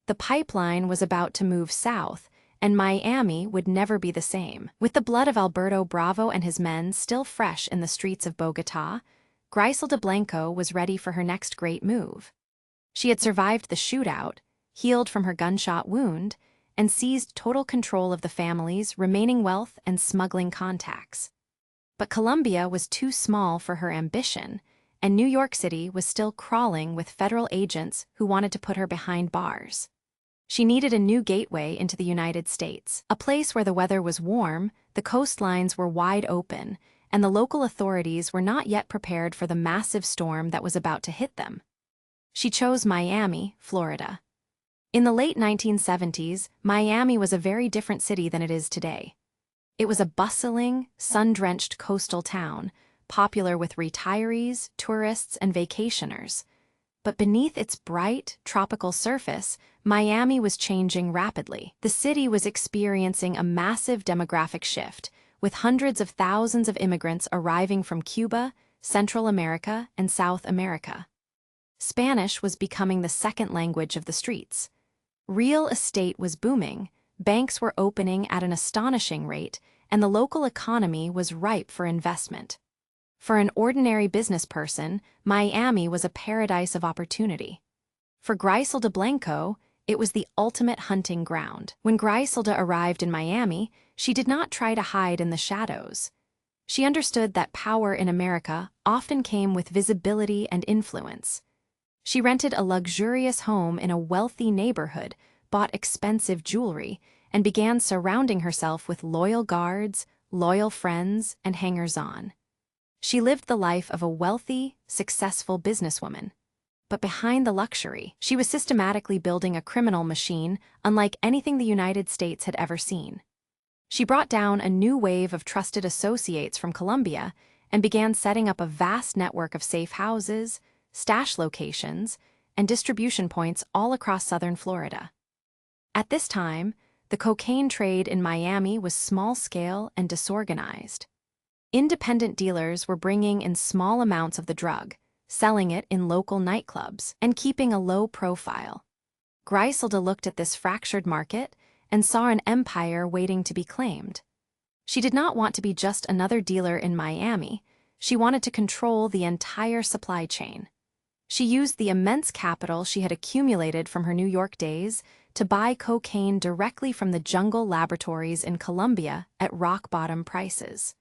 The pipeline was about to move south, and Miami would never be the same. With the blood of Alberto Bravo and his men still fresh in the streets of Bogotá, Griselda Blanco was ready for her next great move. She had survived the shootout, healed from her gunshot wound, and seized total control of the family's remaining wealth and smuggling contacts. But Colombia was too small for her ambition, and New York City was still crawling with federal agents who wanted to put her behind bars. She needed a new gateway into the United States, a place where the weather was warm, the coastlines were wide open, and the local authorities were not yet prepared for the massive storm that was about to hit them. She chose Miami, Florida. In the late 1970s, Miami was a very different city than it is today. It was a bustling, sun-drenched coastal town, popular with retirees, tourists, and vacationers. But beneath its bright, tropical surface, Miami was changing rapidly. The city was experiencing a massive demographic shift, with hundreds of thousands of immigrants arriving from Cuba, Central America, and South America. Spanish was becoming the second language of the streets. Real estate was booming, banks were opening at an astonishing rate, and the local economy was ripe for investment. For an ordinary business person, Miami was a paradise of opportunity. For Griselda Blanco, it was the ultimate hunting ground. When Griselda arrived in Miami, she did not try to hide in the shadows. She understood that power in America often came with visibility and influence. She rented a luxurious home in a wealthy neighborhood, bought expensive jewelry, and began surrounding herself with loyal guards, loyal friends, and hangers-on. She lived the life of a wealthy, successful businesswoman. But behind the luxury, she was systematically building a criminal machine unlike anything the United States had ever seen. She brought down a new wave of trusted associates from Colombia and began setting up a vast network of safe houses, stash locations, and distribution points all across southern Florida. At this time, the cocaine trade in Miami was small-scale and disorganized. Independent dealers were bringing in small amounts of the drug, selling it in local nightclubs, and keeping a low profile. Griselda looked at this fractured market and saw an empire waiting to be claimed. She did not want to be just another dealer in Miami. She wanted to control the entire supply chain. She used the immense capital she had accumulated from her New York days to buy cocaine directly from the jungle laboratories in Colombia at rock-bottom prices.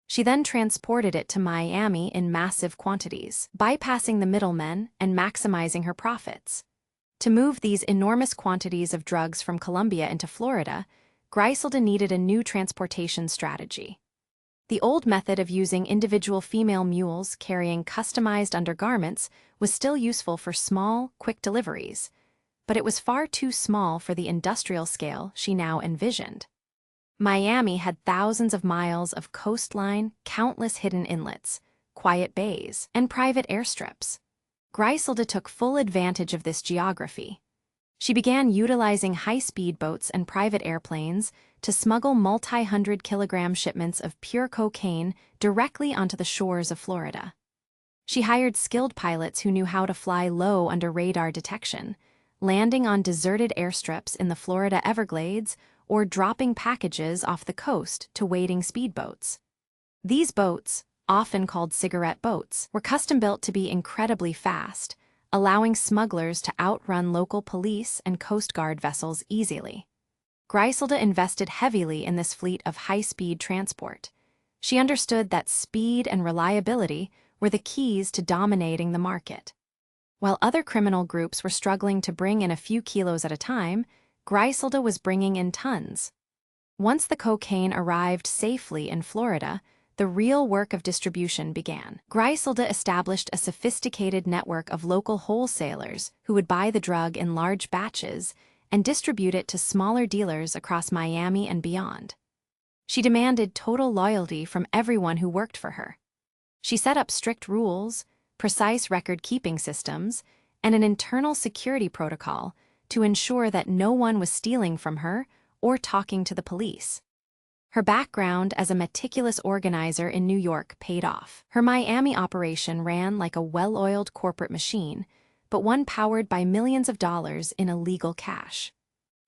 She then transported it to Miami in massive quantities, bypassing the middlemen and maximizing her profits. To move these enormous quantities of drugs from Colombia into Florida, Griselda needed a new transportation strategy. The old method of using individual female mules carrying customized undergarments was still useful for small, quick deliveries, but it was far too small for the industrial scale she now envisioned. Miami had thousands of miles of coastline, countless hidden inlets, quiet bays, and private airstrips. Griselda took full advantage of this geography. She began utilizing high-speed boats and private airplanes to smuggle multi-hundred-kilogram shipments of pure cocaine directly onto the shores of Florida. She hired skilled pilots who knew how to fly low under radar detection, landing on deserted airstrips in the Florida Everglades or dropping packages off the coast to waiting speedboats. These boats, often called cigarette boats, were custom-built to be incredibly fast, allowing smugglers to outrun local police and Coast Guard vessels easily. Griselda invested heavily in this fleet of high-speed transport. She understood that speed and reliability were the keys to dominating the market. While other criminal groups were struggling to bring in a few kilos at a time, Griselda was bringing in tons. Once the cocaine arrived safely in Florida, the real work of distribution began. Griselda established a sophisticated network of local wholesalers who would buy the drug in large batches and distribute it to smaller dealers across Miami and beyond. She demanded total loyalty from everyone who worked for her. She set up strict rules, precise record-keeping systems, and an internal security protocol to ensure that no one was stealing from her or talking to the police. Her background as a meticulous organizer in New York paid off. Her Miami operation ran like a well-oiled corporate machine, but one powered by millions of dollars in illegal cash.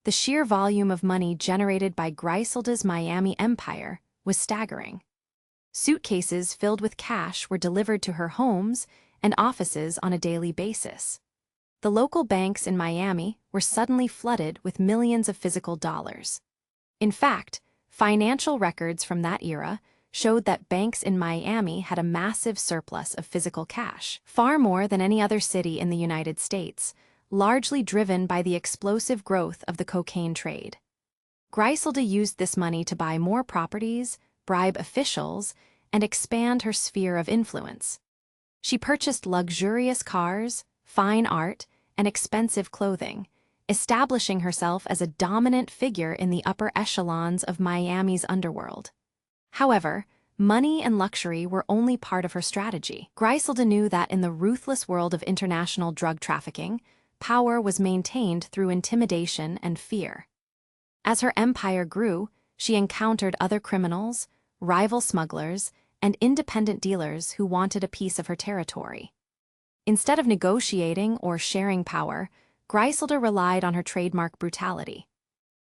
The sheer volume of money generated by Griselda's Miami empire was staggering. Suitcases filled with cash were delivered to her homes and offices on a daily basis. The local banks in Miami were suddenly flooded with millions of physical dollars. In fact, financial records from that era showed that banks in Miami had a massive surplus of physical cash, far more than any other city in the United States, largely driven by the explosive growth of the cocaine trade. Griselda used this money to buy more properties, bribe officials, and expand her sphere of influence. She purchased luxurious cars, fine art, and expensive clothing, establishing herself as a dominant figure in the upper echelons of Miami's underworld. However, money and luxury were only part of her strategy. Griselda knew that in the ruthless world of international drug trafficking, power was maintained through intimidation and fear. As her empire grew, she encountered other criminals, rival smugglers, and independent dealers who wanted a piece of her territory. Instead of negotiating or sharing power, Griselda relied on her trademark brutality.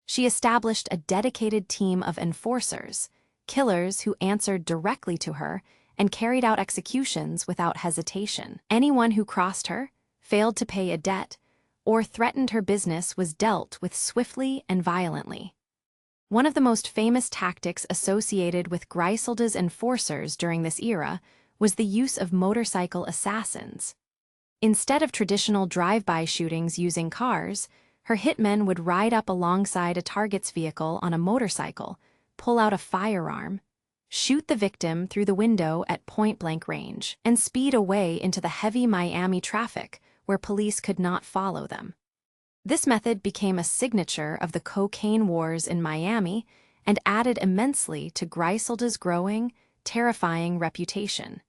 She established a dedicated team of enforcers, killers who answered directly to her and carried out executions without hesitation. Anyone who crossed her, failed to pay a debt, or threatened her business was dealt with swiftly and violently. One of the most famous tactics associated with Griselda's enforcers during this era was the use of motorcycle assassins. Instead of traditional drive-by shootings using cars, her hitmen would ride up alongside a target's vehicle on a motorcycle, pull out a firearm, shoot the victim through the window at point-blank range, and speed away into the heavy Miami traffic where police could not follow them. This method became a signature of the cocaine wars in Miami and added immensely to Griselda's growing, terrifying reputation.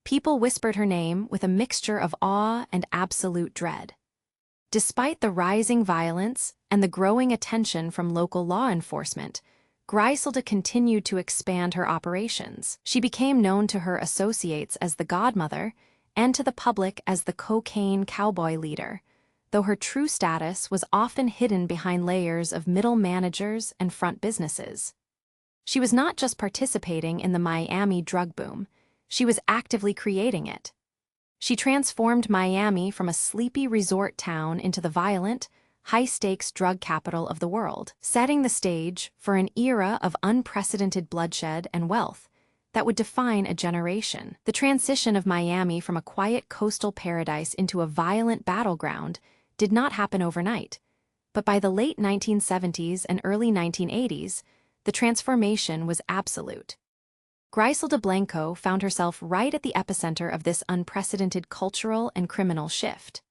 People whispered her name with a mixture of awe and absolute dread. Despite the rising violence and the growing attention from local law enforcement, Griselda continued to expand her operations. She became known to her associates as the Godmother and to the public as the cocaine cowboy leader, though her true status was often hidden behind layers of middle managers and front businesses. She was not just participating in the Miami drug boom, she was actively creating it. She transformed Miami from a sleepy resort town into the violent, high-stakes drug capital of the world, setting the stage for an era of unprecedented bloodshed and wealth that would define a generation. The transition of Miami from a quiet coastal paradise into a violent battleground did not happen overnight, but by the late 1970s and early 1980s, the transformation was absolute. Griselda Blanco found herself right at the epicenter of this unprecedented cultural and criminal shift.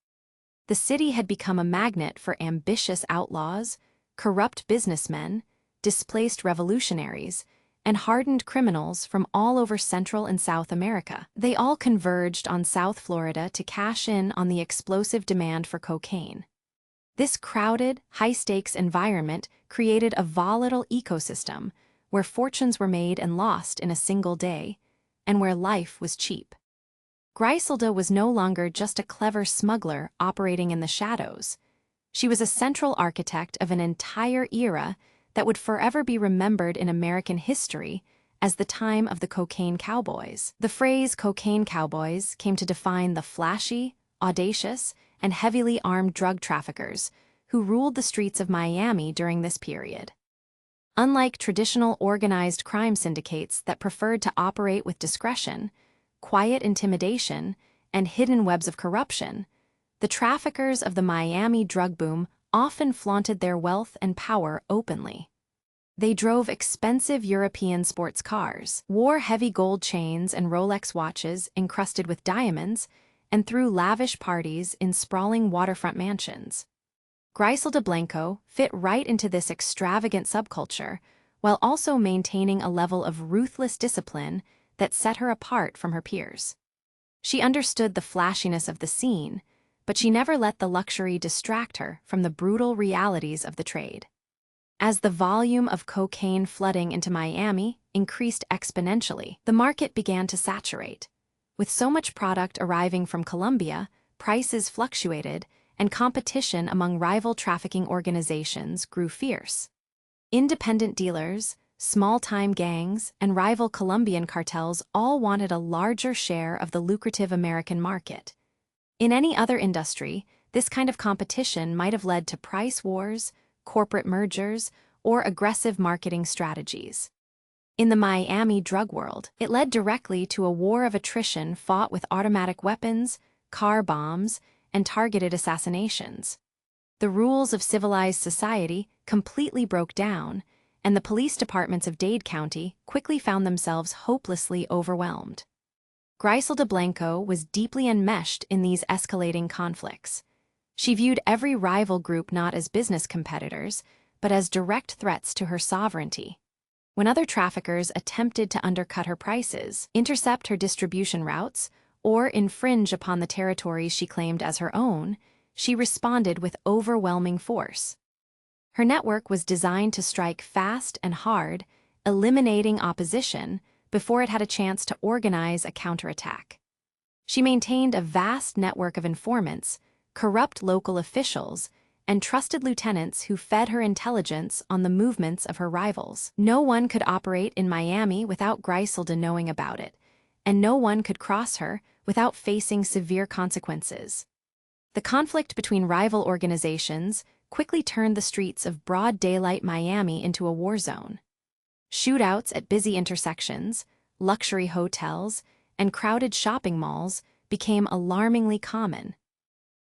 The city had become a magnet for ambitious outlaws, corrupt businessmen, displaced revolutionaries, and hardened criminals from all over Central and South America. They all converged on South Florida to cash in on the explosive demand for cocaine. This crowded, high-stakes environment created a volatile ecosystem where fortunes were made and lost in a single day, and where life was cheap. Griselda was no longer just a clever smuggler operating in the shadows. She was a central architect of an entire era that would forever be remembered in American history as the time of the cocaine cowboys. The phrase cocaine cowboys came to define the flashy, audacious, and heavily armed drug traffickers who ruled the streets of Miami during this period. Unlike traditional organized crime syndicates that preferred to operate with discretion, quiet intimidation, and hidden webs of corruption, the traffickers of the Miami drug boom often flaunted their wealth and power openly. They drove expensive European sports cars, wore heavy gold chains and Rolex watches encrusted with diamonds, and threw lavish parties in sprawling waterfront mansions. Griselda Blanco fit right into this extravagant subculture, while also maintaining a level of ruthless discipline that set her apart from her peers. She understood the flashiness of the scene, but she never let the luxury distract her from the brutal realities of the trade. As the volume of cocaine flooding into Miami increased exponentially, the market began to saturate. With so much product arriving from Colombia, prices fluctuated, and competition among rival trafficking organizations grew fierce. Independent dealers, small-time gangs, and rival Colombian cartels all wanted a larger share of the lucrative American market. In any other industry, this kind of competition might have led to price wars, corporate mergers, or aggressive marketing strategies. In the Miami drug world, it led directly to a war of attrition fought with automatic weapons, car bombs, and targeted assassinations. The rules of civilized society completely broke down, and the police departments of Dade County quickly found themselves hopelessly overwhelmed. Griselda Blanco was deeply enmeshed in these escalating conflicts. She viewed every rival group not as business competitors, but as direct threats to her sovereignty. When other traffickers attempted to undercut her prices, intercept her distribution routes, or infringe upon the territories she claimed as her own, she responded with overwhelming force. Her network was designed to strike fast and hard, eliminating opposition before it had a chance to organize a counterattack. She maintained a vast network of informants, corrupt local officials, and trusted lieutenants who fed her intelligence on the movements of her rivals. No one could operate in Miami without Griselda knowing about it, and no one could cross her without facing severe consequences. The conflict between rival organizations quickly turned the streets of broad daylight Miami into a war zone. Shootouts at busy intersections, luxury hotels, and crowded shopping malls became alarmingly common.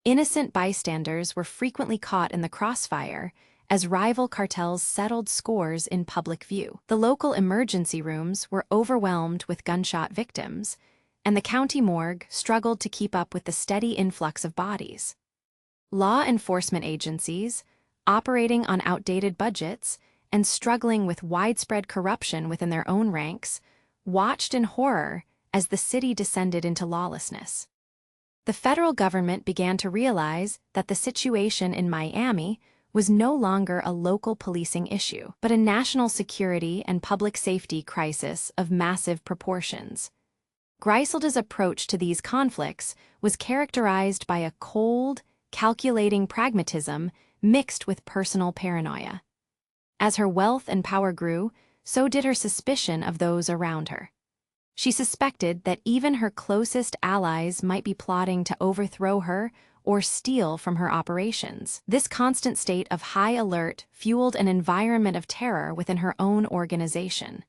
Innocent bystanders were frequently caught in the crossfire as rival cartels settled scores in public view. The local emergency rooms were overwhelmed with gunshot victims, and the county morgue struggled to keep up with the steady influx of bodies. Law enforcement agencies, operating on outdated budgets and struggling with widespread corruption within their own ranks, watched in horror as the city descended into lawlessness. The federal government began to realize that the situation in Miami was no longer a local policing issue, but a national security and public safety crisis of massive proportions. Griselda's approach to these conflicts was characterized by a cold, calculating pragmatism mixed with personal paranoia. As her wealth and power grew, so did her suspicion of those around her. She suspected that even her closest allies might be plotting to overthrow her or steal from her operations. This constant state of high alert fueled an environment of terror within her own organization.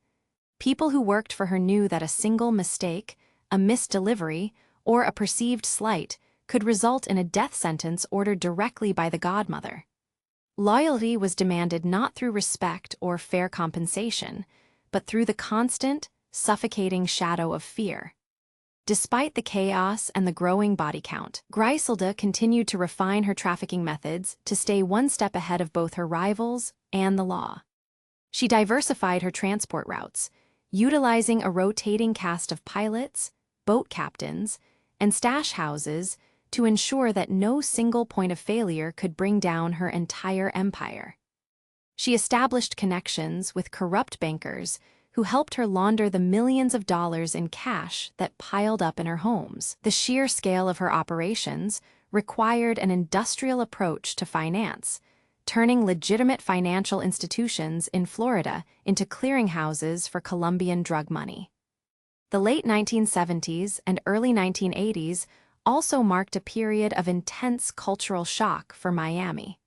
People who worked for her knew that a single mistake, a missed delivery, or a perceived slight could result in a death sentence ordered directly by the godmother. Loyalty was demanded not through respect or fair compensation, but through the constant, suffocating shadow of fear. Despite the chaos and the growing body count, Griselda continued to refine her trafficking methods to stay one step ahead of both her rivals and the law. She diversified her transport routes, utilizing a rotating cast of pilots, boat captains, and stash houses to ensure that no single point of failure could bring down her entire empire. She established connections with corrupt bankers who helped her launder the millions of dollars in cash that piled up in her homes. The sheer scale of her operations required an industrial approach to finance, turning legitimate financial institutions in Florida into clearinghouses for Colombian drug money. The late 1970s and early 1980s also marked a period of intense cultural shock for Miami.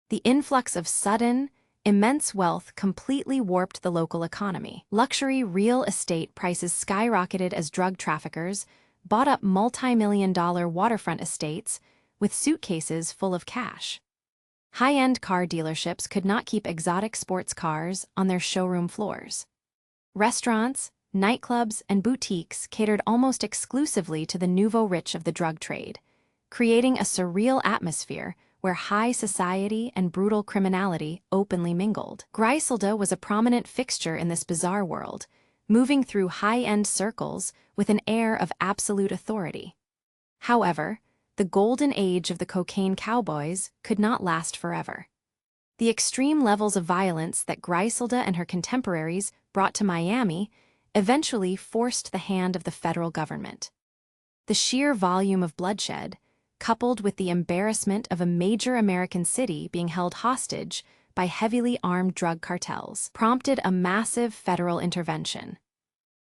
The influx of sudden, immense wealth completely warped the local economy. Luxury real estate prices skyrocketed as drug traffickers bought up multi-million-dollar waterfront estates with suitcases full of cash. High-end car dealerships could not keep exotic sports cars on their showroom floors. Restaurants, nightclubs, and boutiques catered almost exclusively to the nouveau rich of the drug trade, creating a surreal atmosphere where high society and brutal criminality openly mingled. Griselda was a prominent fixture in this bizarre world, moving through high-end circles with an air of absolute authority. However, the golden age of the cocaine cowboys could not last forever. The extreme levels of violence that Griselda and her contemporaries brought to Miami eventually forced the hand of the federal government. The sheer volume of bloodshed, coupled with the embarrassment of a major American city being held hostage by heavily armed drug cartels, prompted a massive federal intervention.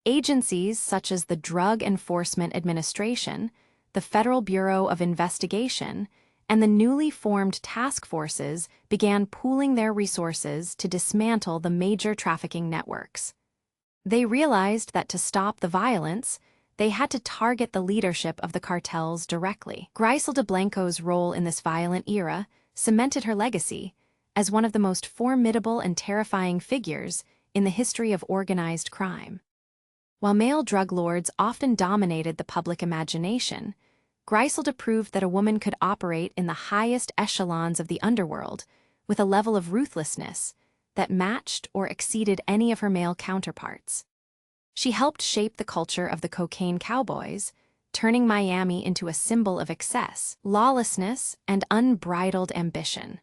Agencies such as the Drug Enforcement Administration, the Federal Bureau of Investigation, and the newly formed task forces began pooling their resources to dismantle the major trafficking networks. They realized that to stop the violence, they had to target the leadership of the cartels directly. Griselda Blanco's role in this violent era cemented her legacy as one of the most formidable and terrifying figures in the history of organized crime. While male drug lords often dominated the public imagination, Griselda proved that a woman could operate in the highest echelons of the underworld with a level of ruthlessness that matched or exceeded any of her male counterparts. She helped shape the culture of the cocaine cowboys, turning Miami into a symbol of excess, lawlessness, and unbridled ambition.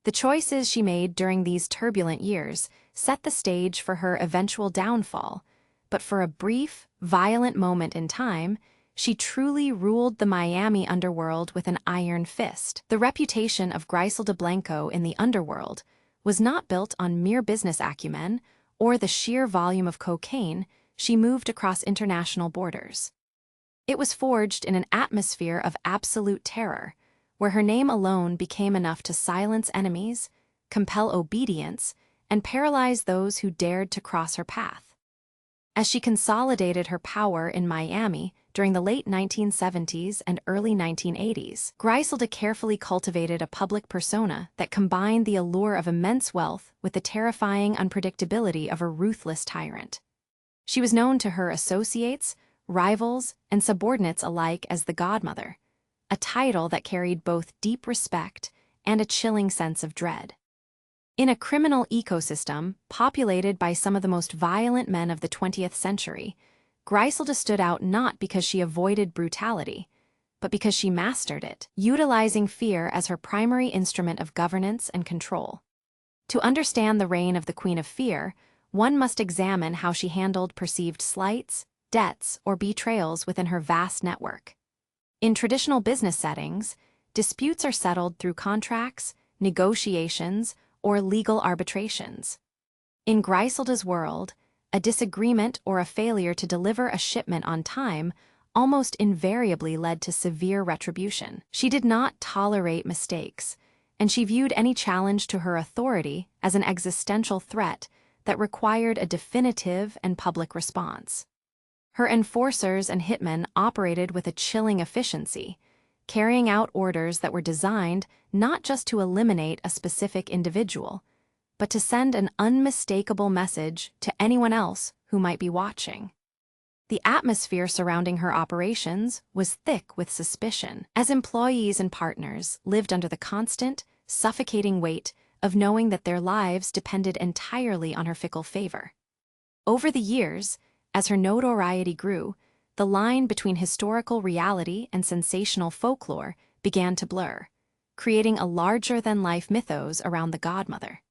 The choices she made during these turbulent years set the stage for her eventual downfall, but for a brief, violent moment in time, she truly ruled the Miami underworld with an iron fist. The reputation of Griselda Blanco in the underworld was not built on mere business acumen or the sheer volume of cocaine she moved across international borders. It was forged in an atmosphere of absolute terror, where her name alone became enough to silence enemies, compel obedience, and paralyze those who dared to cross her path. As she consolidated her power in Miami during the late 1970s and early 1980s, Griselda carefully cultivated a public persona that combined the allure of immense wealth with the terrifying unpredictability of a ruthless tyrant. She was known to her associates, rivals, and subordinates alike as the Godmother, a title that carried both deep respect and a chilling sense of dread. In a criminal ecosystem populated by some of the most violent men of the 20th century, Griselda stood out not because she avoided brutality, but because she mastered it, utilizing fear as her primary instrument of governance and control. To understand the reign of the Queen of Fear, one must examine how she handled perceived slights, debts, or betrayals within her vast network. In traditional business settings, disputes are settled through contracts, negotiations, or legal arbitrations. In Griselda's world, a disagreement or a failure to deliver a shipment on time almost invariably led to severe retribution. She did not tolerate mistakes, and she viewed any challenge to her authority as an existential threat that required a definitive and public response. Her enforcers and hitmen operated with a chilling efficiency, carrying out orders that were designed not just to eliminate a specific individual, but to send an unmistakable message to anyone else who might be watching. The atmosphere surrounding her operations was thick with suspicion, as employees and partners lived under the constant, suffocating weight of knowing that their lives depended entirely on her fickle favor. Over the years, as her notoriety grew, the line between historical reality and sensational folklore began to blur, creating a larger-than-life mythos around the godmother.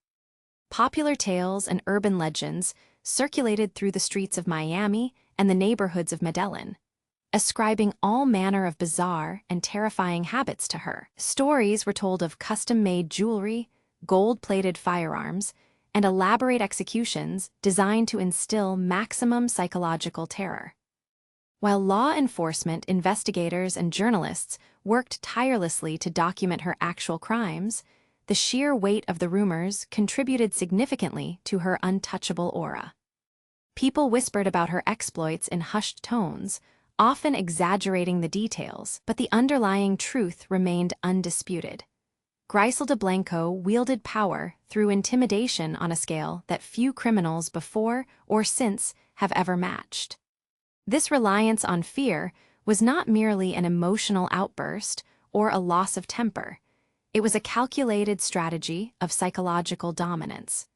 Popular tales and urban legends circulated through the streets of Miami and the neighborhoods of Medellin, ascribing all manner of bizarre and terrifying habits to her. Stories were told of custom-made jewelry, gold-plated firearms, and elaborate executions designed to instill maximum psychological terror. While law enforcement, investigators, and journalists worked tirelessly to document her actual crimes, the sheer weight of the rumors contributed significantly to her untouchable aura. People whispered about her exploits in hushed tones, often exaggerating the details, but the underlying truth remained undisputed. Griselda Blanco wielded power through intimidation on a scale that few criminals before or since have ever matched. This reliance on fear was not merely an emotional outburst or a loss of temper. It was a calculated strategy of psychological dominance.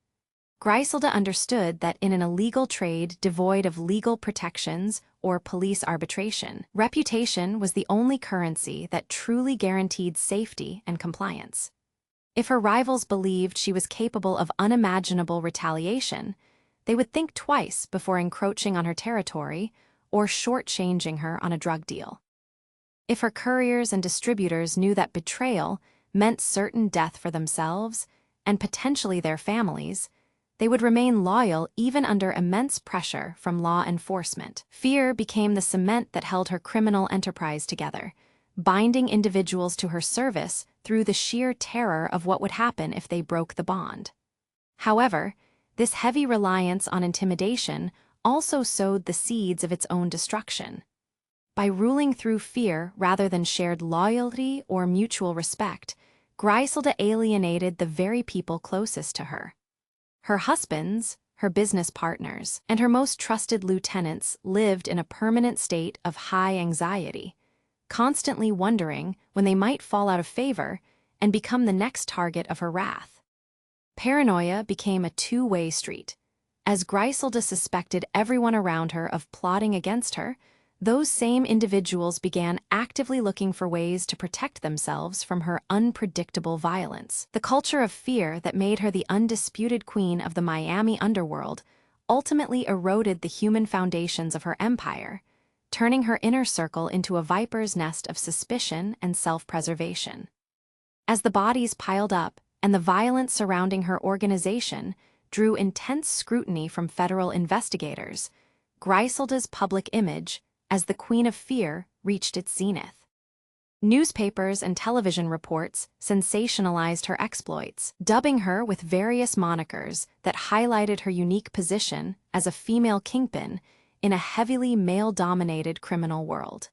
Griselda understood that in an illegal trade devoid of legal protections or police arbitration, reputation was the only currency that truly guaranteed safety and compliance. If her rivals believed she was capable of unimaginable retaliation, they would think twice before encroaching on her territory or shortchanging her on a drug deal. If her couriers and distributors knew that betrayal meant certain death for themselves and potentially their families, they would remain loyal even under immense pressure from law enforcement. Fear became the cement that held her criminal enterprise together, binding individuals to her service through the sheer terror of what would happen if they broke the bond. However, this heavy reliance on intimidation also sowed the seeds of its own destruction. By ruling through fear rather than shared loyalty or mutual respect, Griselda alienated the very people closest to her. Her husbands, her business partners, and her most trusted lieutenants lived in a permanent state of high anxiety, constantly wondering when they might fall out of favor and become the next target of her wrath. Paranoia became a two-way street. As Griselda suspected everyone around her of plotting against her, those same individuals began actively looking for ways to protect themselves from her unpredictable violence. The culture of fear that made her the undisputed queen of the Miami underworld ultimately eroded the human foundations of her empire, turning her inner circle into a viper's nest of suspicion and self-preservation. As the bodies piled up and the violence surrounding her organization drew intense scrutiny from federal investigators, Griselda's public image as the Queen of Fear reached its zenith. Newspapers and television reports sensationalized her exploits, dubbing her with various monikers that highlighted her unique position as a female kingpin in a heavily male-dominated criminal world.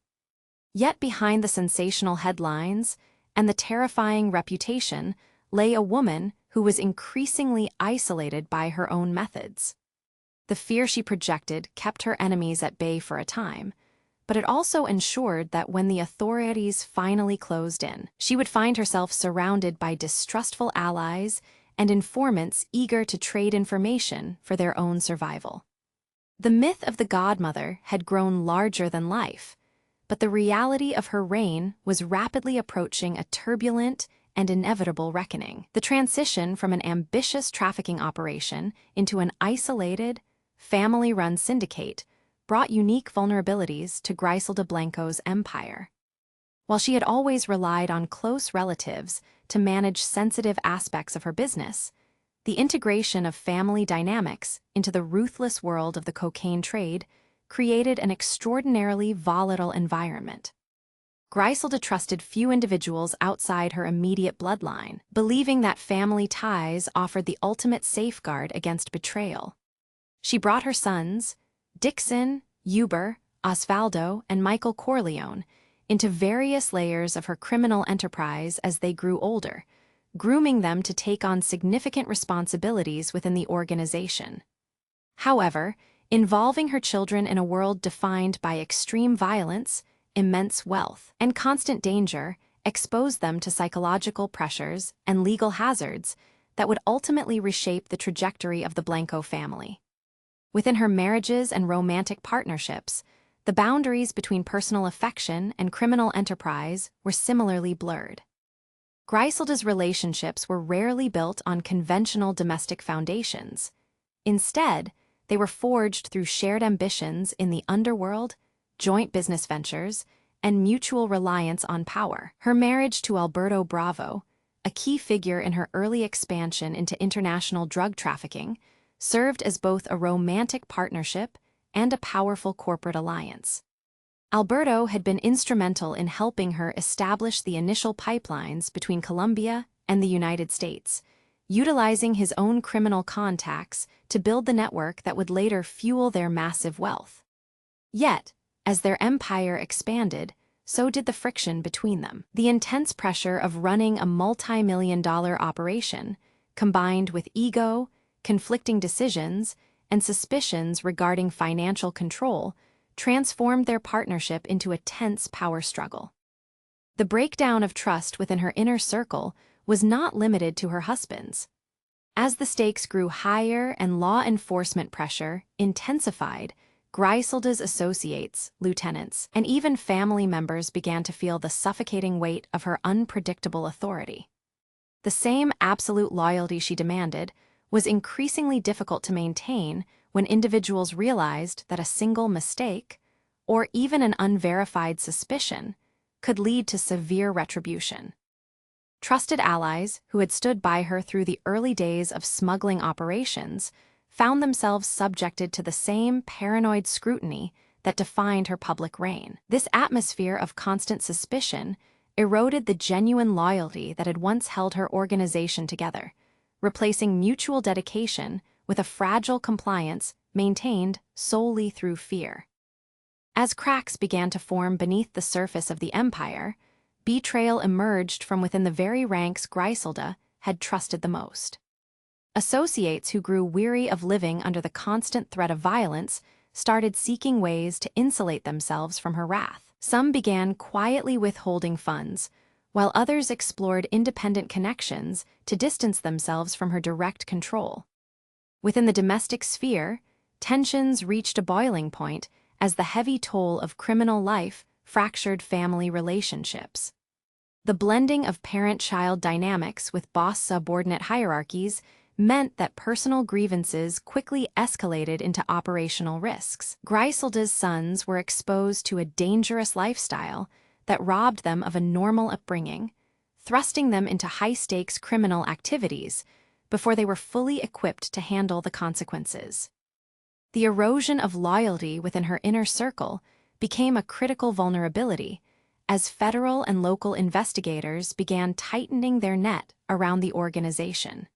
Yet behind the sensational headlines and the terrifying reputation lay a woman who was increasingly isolated by her own methods. The fear she projected kept her enemies at bay for a time, but it also ensured that when the authorities finally closed in, she would find herself surrounded by distrustful allies and informants eager to trade information for their own survival. The myth of the godmother had grown larger than life, but the reality of her reign was rapidly approaching a turbulent and inevitable reckoning. The transition from an ambitious trafficking operation into an isolated, family-run syndicate brought unique vulnerabilities to Griselda Blanco's empire. While she had always relied on close relatives to manage sensitive aspects of her business, the integration of family dynamics into the ruthless world of the cocaine trade created an extraordinarily volatile environment. Griselda trusted few individuals outside her immediate bloodline, believing that family ties offered the ultimate safeguard against betrayal. She brought her sons, Dixon, Uber, Osvaldo, and Michael Corleone, into various layers of her criminal enterprise as they grew older, grooming them to take on significant responsibilities within the organization. However, involving her children in a world defined by extreme violence, immense wealth, and constant danger exposed them to psychological pressures and legal hazards that would ultimately reshape the trajectory of the Blanco family. Within her marriages and romantic partnerships, the boundaries between personal affection and criminal enterprise were similarly blurred. Griselda's relationships were rarely built on conventional domestic foundations. Instead, they were forged through shared ambitions in the underworld, joint business ventures, and mutual reliance on power. Her marriage to Alberto Bravo, a key figure in her early expansion into international drug trafficking, served as both a romantic partnership and a powerful corporate alliance. Alberto had been instrumental in helping her establish the initial pipelines between Colombia and the United States, utilizing his own criminal contacts to build the network that would later fuel their massive wealth. Yet, as their empire expanded, so did the friction between them. The intense pressure of running a multi-million-dollar operation, combined with ego, conflicting decisions, and suspicions regarding financial control, transformed their partnership into a tense power struggle. The breakdown of trust within her inner circle was not limited to her husbands. As the stakes grew higher and law enforcement pressure intensified, Griselda's associates, lieutenants, and even family members began to feel the suffocating weight of her unpredictable authority. The same absolute loyalty she demanded was increasingly difficult to maintain when individuals realized that a single mistake, or even an unverified suspicion, could lead to severe retribution. Trusted allies who had stood by her through the early days of smuggling operations found themselves subjected to the same paranoid scrutiny that defined her public reign. This atmosphere of constant suspicion eroded the genuine loyalty that had once held her organization together, replacing mutual dedication with a fragile compliance maintained solely through fear. As cracks began to form beneath the surface of the empire, betrayal emerged from within the very ranks Griselda had trusted the most. Associates who grew weary of living under the constant threat of violence started seeking ways to insulate themselves from her wrath. Some began quietly withholding funds, while others explored independent connections to distance themselves from her direct control. Within the domestic sphere, tensions reached a boiling point as the heavy toll of criminal life fractured family relationships. The blending of parent-child dynamics with boss-subordinate hierarchies meant that personal grievances quickly escalated into operational risks. Griselda's sons were exposed to a dangerous lifestyle that robbed them of a normal upbringing, thrusting them into high-stakes criminal activities before they were fully equipped to handle the consequences. The erosion of loyalty within her inner circle became a critical vulnerability as federal and local investigators began tightening their net around the organization.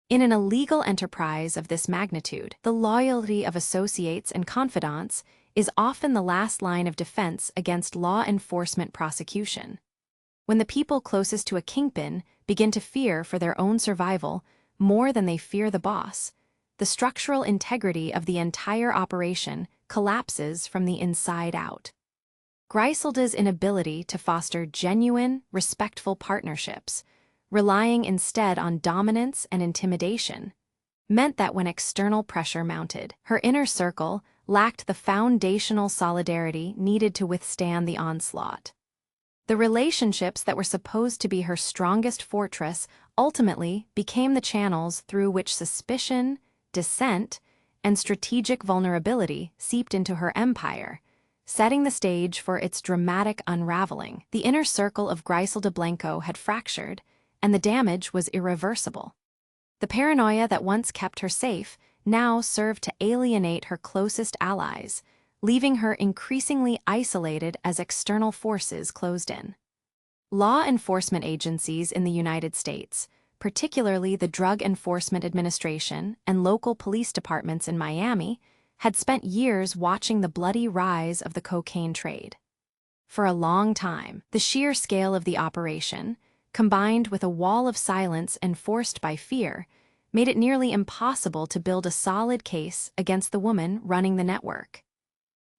In an illegal enterprise of this magnitude, the loyalty of associates and confidants is often the last line of defense against law enforcement prosecution. When the people closest to a kingpin begin to fear for their own survival more than they fear the boss, the structural integrity of the entire operation collapses from the inside out. Griselda's inability to foster genuine, respectful partnerships, relying instead on dominance and intimidation, meant that when external pressure mounted, her inner circle lacked the foundational solidarity needed to withstand the onslaught. The relationships that were supposed to be her strongest fortress ultimately became the channels through which suspicion, dissent, and strategic vulnerability seeped into her empire, setting the stage for its dramatic unraveling. The inner circle of Griselda Blanco had fractured, and the damage was irreversible. The paranoia that once kept her safe now served to alienate her closest allies, leaving her increasingly isolated as external forces closed in. Law enforcement agencies in the United States, particularly the Drug Enforcement Administration and local police departments in Miami, had spent years watching the bloody rise of the cocaine trade. For a long time, the sheer scale of the operation, combined with a wall of silence enforced by fear, made it nearly impossible to build a solid case against the woman running the network.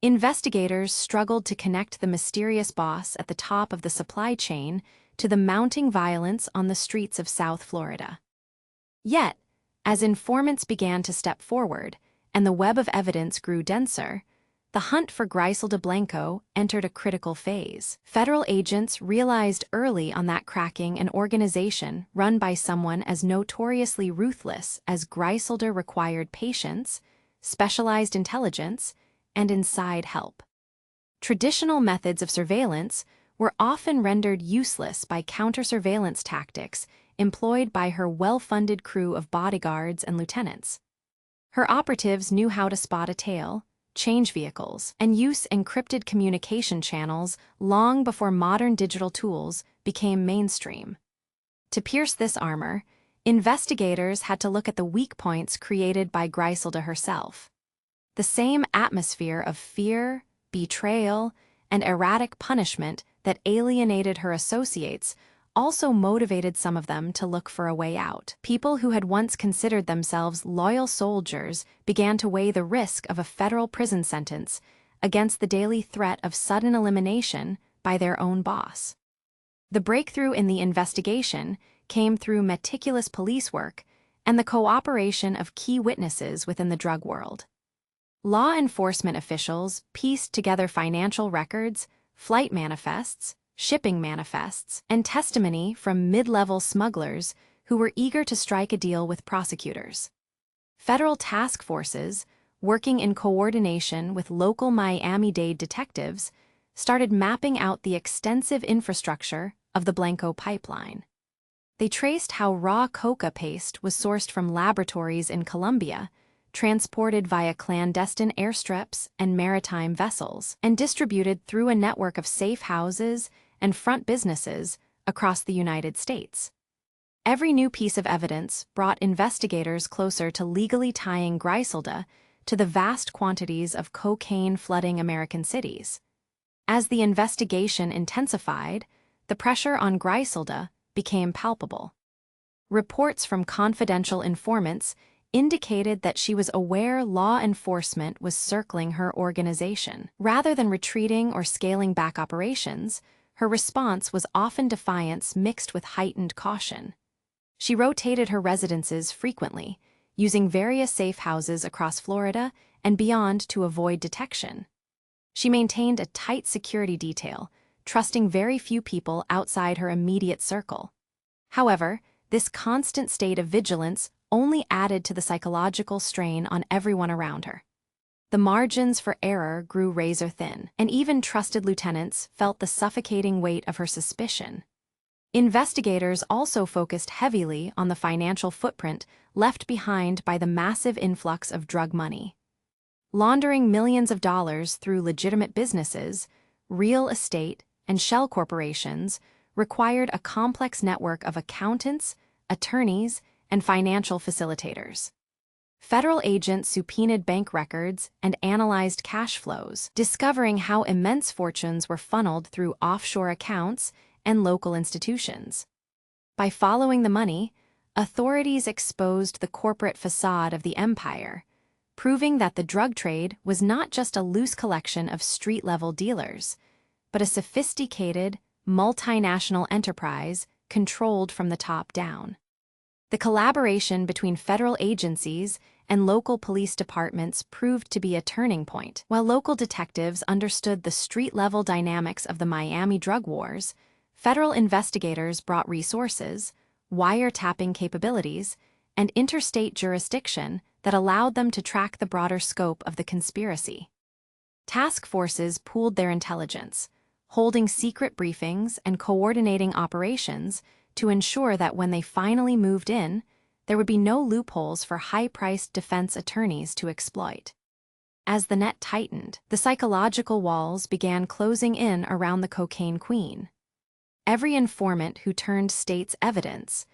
Investigators struggled to connect the mysterious boss at the top of the supply chain to the mounting violence on the streets of South Florida. Yet, as informants began to step forward, and the web of evidence grew denser, the hunt for Griselda Blanco entered a critical phase. Federal agents realized early on that cracking an organization run by someone as notoriously ruthless as Griselda required patience, specialized intelligence, and inside help. Traditional methods of surveillance were often rendered useless by counter-surveillance tactics employed by her well-funded crew of bodyguards and lieutenants. Her operatives knew how to spot a tail, change vehicles, and use encrypted communication channels long before modern digital tools became mainstream. To pierce this armor, investigators had to look at the weak points created by Griselda herself. The same atmosphere of fear, betrayal, and erratic punishment that alienated her associates also motivated some of them to look for a way out. People who had once considered themselves loyal soldiers began to weigh the risk of a federal prison sentence against the daily threat of sudden elimination by their own boss. The breakthrough in the investigation came through meticulous police work and the cooperation of key witnesses within the drug world. Law enforcement officials pieced together financial records, flight manifests, shipping manifests, and testimony from mid-level smugglers who were eager to strike a deal with prosecutors. Federal task forces, working in coordination with local Miami-Dade detectives, started mapping out the extensive infrastructure of the Blanco pipeline. They traced how raw coca paste was sourced from laboratories in Colombia, transported via clandestine airstrips and maritime vessels, and distributed through a network of safe houses and front businesses across the United States. Every new piece of evidence brought investigators closer to legally tying Griselda to the vast quantities of cocaine flooding American cities. As the investigation intensified, the pressure on Griselda became palpable. Reports from confidential informants indicated that she was aware law enforcement was circling her organization. Rather than retreating or scaling back operations, her response was often defiance mixed with heightened caution. She rotated her residences frequently, using various safe houses across Florida and beyond to avoid detection. She maintained a tight security detail, trusting very few people outside her immediate circle. However, this constant state of vigilance only added to the psychological strain on everyone around her. The margins for error grew razor-thin, and even trusted lieutenants felt the suffocating weight of her suspicion. Investigators also focused heavily on the financial footprint left behind by the massive influx of drug money. Laundering millions of dollars through legitimate businesses, real estate, and shell corporations required a complex network of accountants, attorneys, and financial facilitators. Federal agents subpoenaed bank records and analyzed cash flows, discovering how immense fortunes were funneled through offshore accounts and local institutions. By following the money, authorities exposed the corporate facade of the empire, proving that the drug trade was not just a loose collection of street-level dealers, but a sophisticated, multinational enterprise controlled from the top down. The collaboration between federal agencies and local police departments proved to be a turning point. While local detectives understood the street-level dynamics of the Miami drug wars, federal investigators brought resources, wiretapping capabilities, and interstate jurisdiction that allowed them to track the broader scope of the conspiracy. Task forces pooled their intelligence, holding secret briefings and coordinating operations to ensure that when they finally moved in, there would be no loopholes for high-priced defense attorneys to exploit. As the net tightened, the psychological walls began closing in around the cocaine queen. Every informant who turned state's evidence,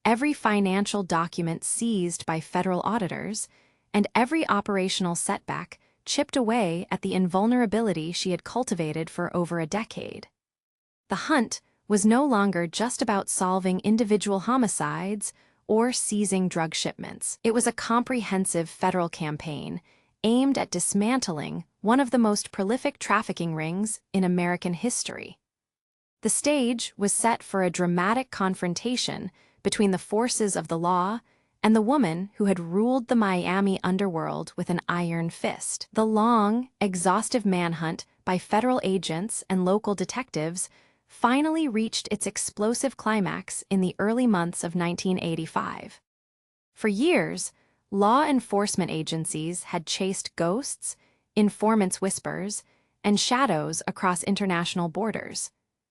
every financial document seized by federal auditors, and every operational setback chipped away at the invulnerability she had cultivated for over a decade. The hunt was no longer just about solving individual homicides or seizing drug shipments. It was a comprehensive federal campaign aimed at dismantling one of the most prolific trafficking rings in American history. The stage was set for a dramatic confrontation between the forces of the law and the woman who had ruled the Miami underworld with an iron fist. The long, exhaustive manhunt by federal agents and local detectives finally reached its explosive climax in the early months of 1985. For years, law enforcement agencies had chased ghosts, informants' whispers, and shadows across international borders,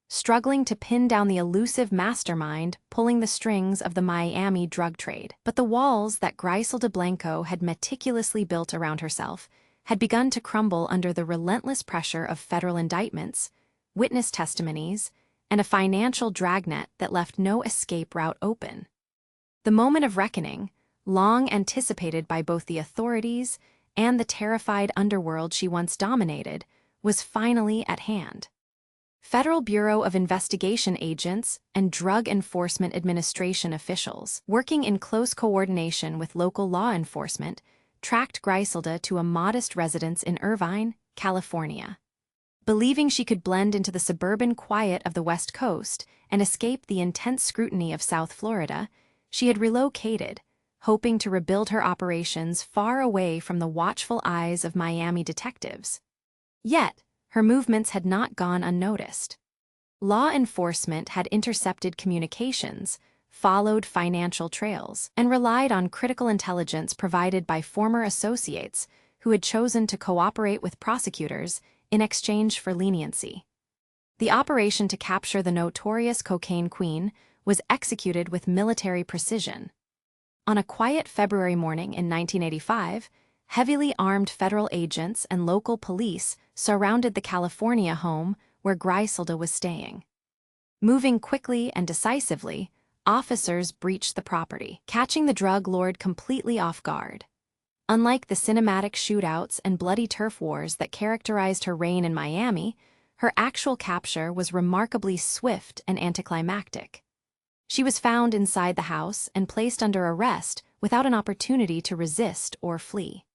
struggling to pin down the elusive mastermind pulling the strings of the Miami drug trade. But the walls that Griselda Blanco had meticulously built around herself had begun to crumble under the relentless pressure of federal indictments, witness testimonies, and a financial dragnet that left no escape route open. The moment of reckoning, long anticipated by both the authorities and the terrified underworld she once dominated, was finally at hand. Federal Bureau of Investigation agents and Drug Enforcement Administration officials, working in close coordination with local law enforcement, tracked Griselda to a modest residence in Irvine, California. Believing she could blend into the suburban quiet of the West Coast and escape the intense scrutiny of South Florida, she had relocated, hoping to rebuild her operations far away from the watchful eyes of Miami detectives. Yet, her movements had not gone unnoticed. Law enforcement had intercepted communications, followed financial trails, and relied on critical intelligence provided by former associates who had chosen to cooperate with prosecutors in exchange for leniency. The operation to capture the notorious cocaine queen was executed with military precision. On a quiet February morning in 1985, heavily armed federal agents and local police surrounded the California home where Griselda was staying. Moving quickly and decisively, officers breached the property, catching the drug lord completely off guard. Unlike the cinematic shootouts and bloody turf wars that characterized her reign in Miami, her actual capture was remarkably swift and anticlimactic. She was found inside the house and placed under arrest without an opportunity to resist or flee.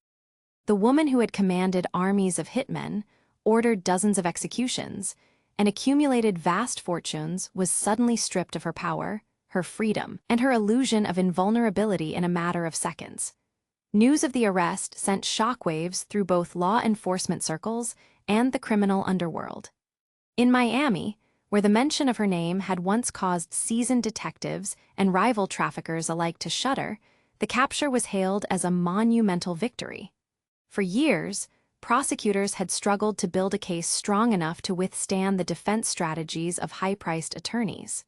The woman who had commanded armies of hitmen, ordered dozens of executions, and accumulated vast fortunes was suddenly stripped of her power, her freedom, and her illusion of invulnerability in a matter of seconds. News of the arrest sent shockwaves through both law enforcement circles and the criminal underworld. In Miami, where the mention of her name had once caused seasoned detectives and rival traffickers alike to shudder, the capture was hailed as a monumental victory. For years, prosecutors had struggled to build a case strong enough to withstand the defense strategies of high-priced attorneys.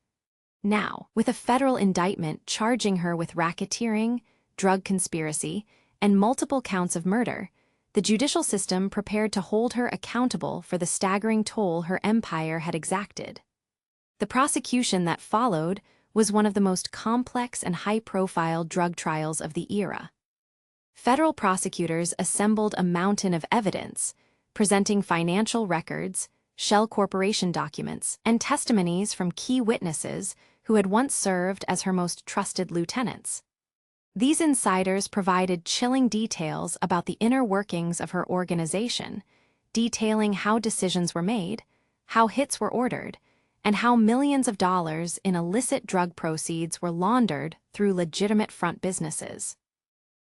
Now, with a federal indictment charging her with racketeering, drug conspiracy, and multiple counts of murder, the judicial system prepared to hold her accountable for the staggering toll her empire had exacted. The prosecution that followed was one of the most complex and high-profile drug trials of the era. Federal prosecutors assembled a mountain of evidence, presenting financial records, shell corporation documents, and testimonies from key witnesses who had once served as her most trusted lieutenants. These insiders provided chilling details about the inner workings of her organization, detailing how decisions were made, how hits were ordered, and how millions of dollars in illicit drug proceeds were laundered through legitimate front businesses.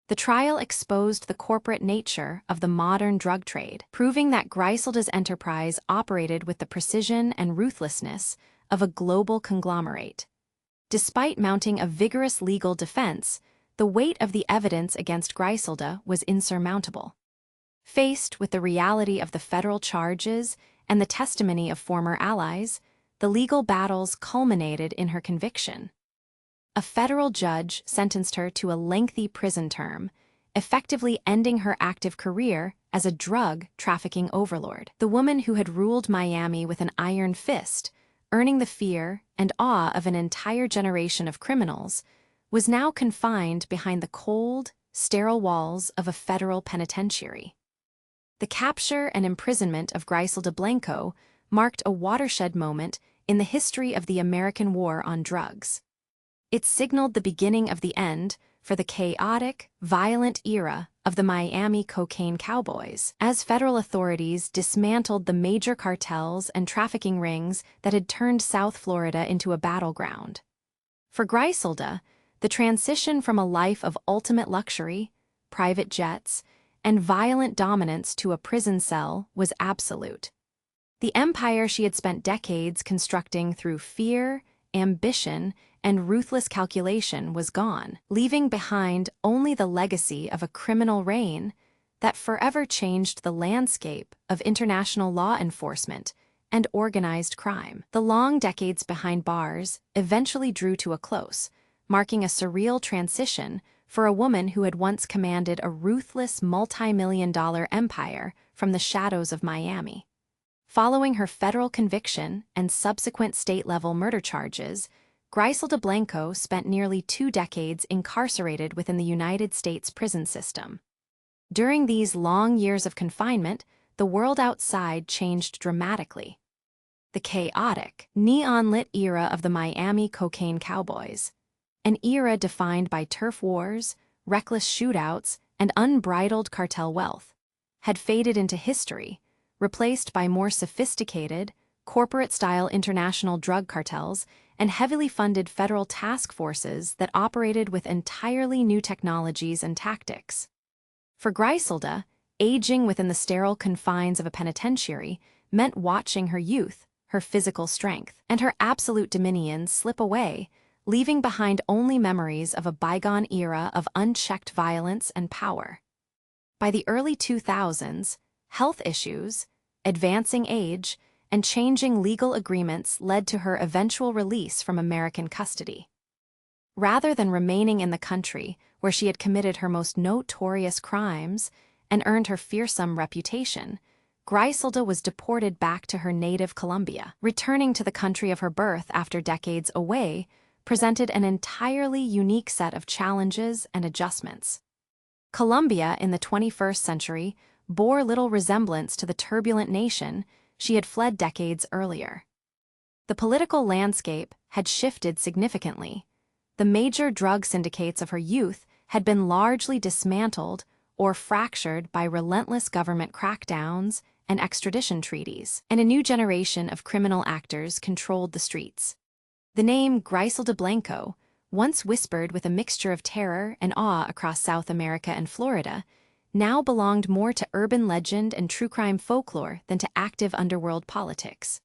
The trial exposed the corporate nature of the modern drug trade, proving that Griselda's enterprise operated with the precision and ruthlessness of a global conglomerate. Despite mounting a vigorous legal defense, the weight of the evidence against Griselda was insurmountable. Faced with the reality of the federal charges and the testimony of former allies, the legal battles culminated in her conviction. A federal judge sentenced her to a lengthy prison term, effectively ending her active career as a drug trafficking overlord. The woman who had ruled Miami with an iron fist, earning the fear and awe of an entire generation of criminals, was now confined behind the cold, sterile walls of a federal penitentiary. The capture and imprisonment of Griselda Blanco marked a watershed moment in the history of the American war on drugs. It signaled the beginning of the end for the chaotic, violent era of the Miami cocaine Cowboys, as federal authorities dismantled the major cartels and trafficking rings that had turned South Florida into a battleground. For Griselda, the transition from a life of ultimate luxury, private jets, and violent dominance to a prison cell was absolute. The empire she had spent decades constructing through fear, ambition, and ruthless calculation was gone, leaving behind only the legacy of a criminal reign that forever changed the landscape of international law enforcement and organized crime. The long decades behind bars eventually drew to a close, marking a surreal transition for a woman who had once commanded a ruthless multi-million-dollar empire from the shadows of Miami. Following her federal conviction and subsequent state-level murder charges, Griselda Blanco spent nearly 2 decades incarcerated within the United States prison system. During these long years of confinement, the world outside changed dramatically. The chaotic, neon-lit era of the Miami cocaine Cowboys, an era defined by turf wars, reckless shootouts, and unbridled cartel wealth, had faded into history, replaced by more sophisticated, corporate-style international drug cartels and heavily funded federal task forces that operated with entirely new technologies and tactics. For Griselda, aging within the sterile confines of a penitentiary meant watching her youth, her physical strength, and her absolute dominion slip away, leaving behind only memories of a bygone era of unchecked violence and power. By the early 2000s, health issues, advancing age, and changing legal agreements led to her eventual release from American custody. Rather than remaining in the country where she had committed her most notorious crimes and earned her fearsome reputation, Griselda was deported back to her native Colombia. Returning to the country of her birth after decades away presented an entirely unique set of challenges and adjustments. Colombia in the 21st century bore little resemblance to the turbulent nation she had fled decades earlier. The political landscape had shifted significantly. The major drug syndicates of her youth had been largely dismantled or fractured by relentless government crackdowns and extradition treaties, and a new generation of criminal actors controlled the streets. The name Griselda Blanco, once whispered with a mixture of terror and awe across South America and Florida, now belonged more to urban legend and true crime folklore than to active underworld politics.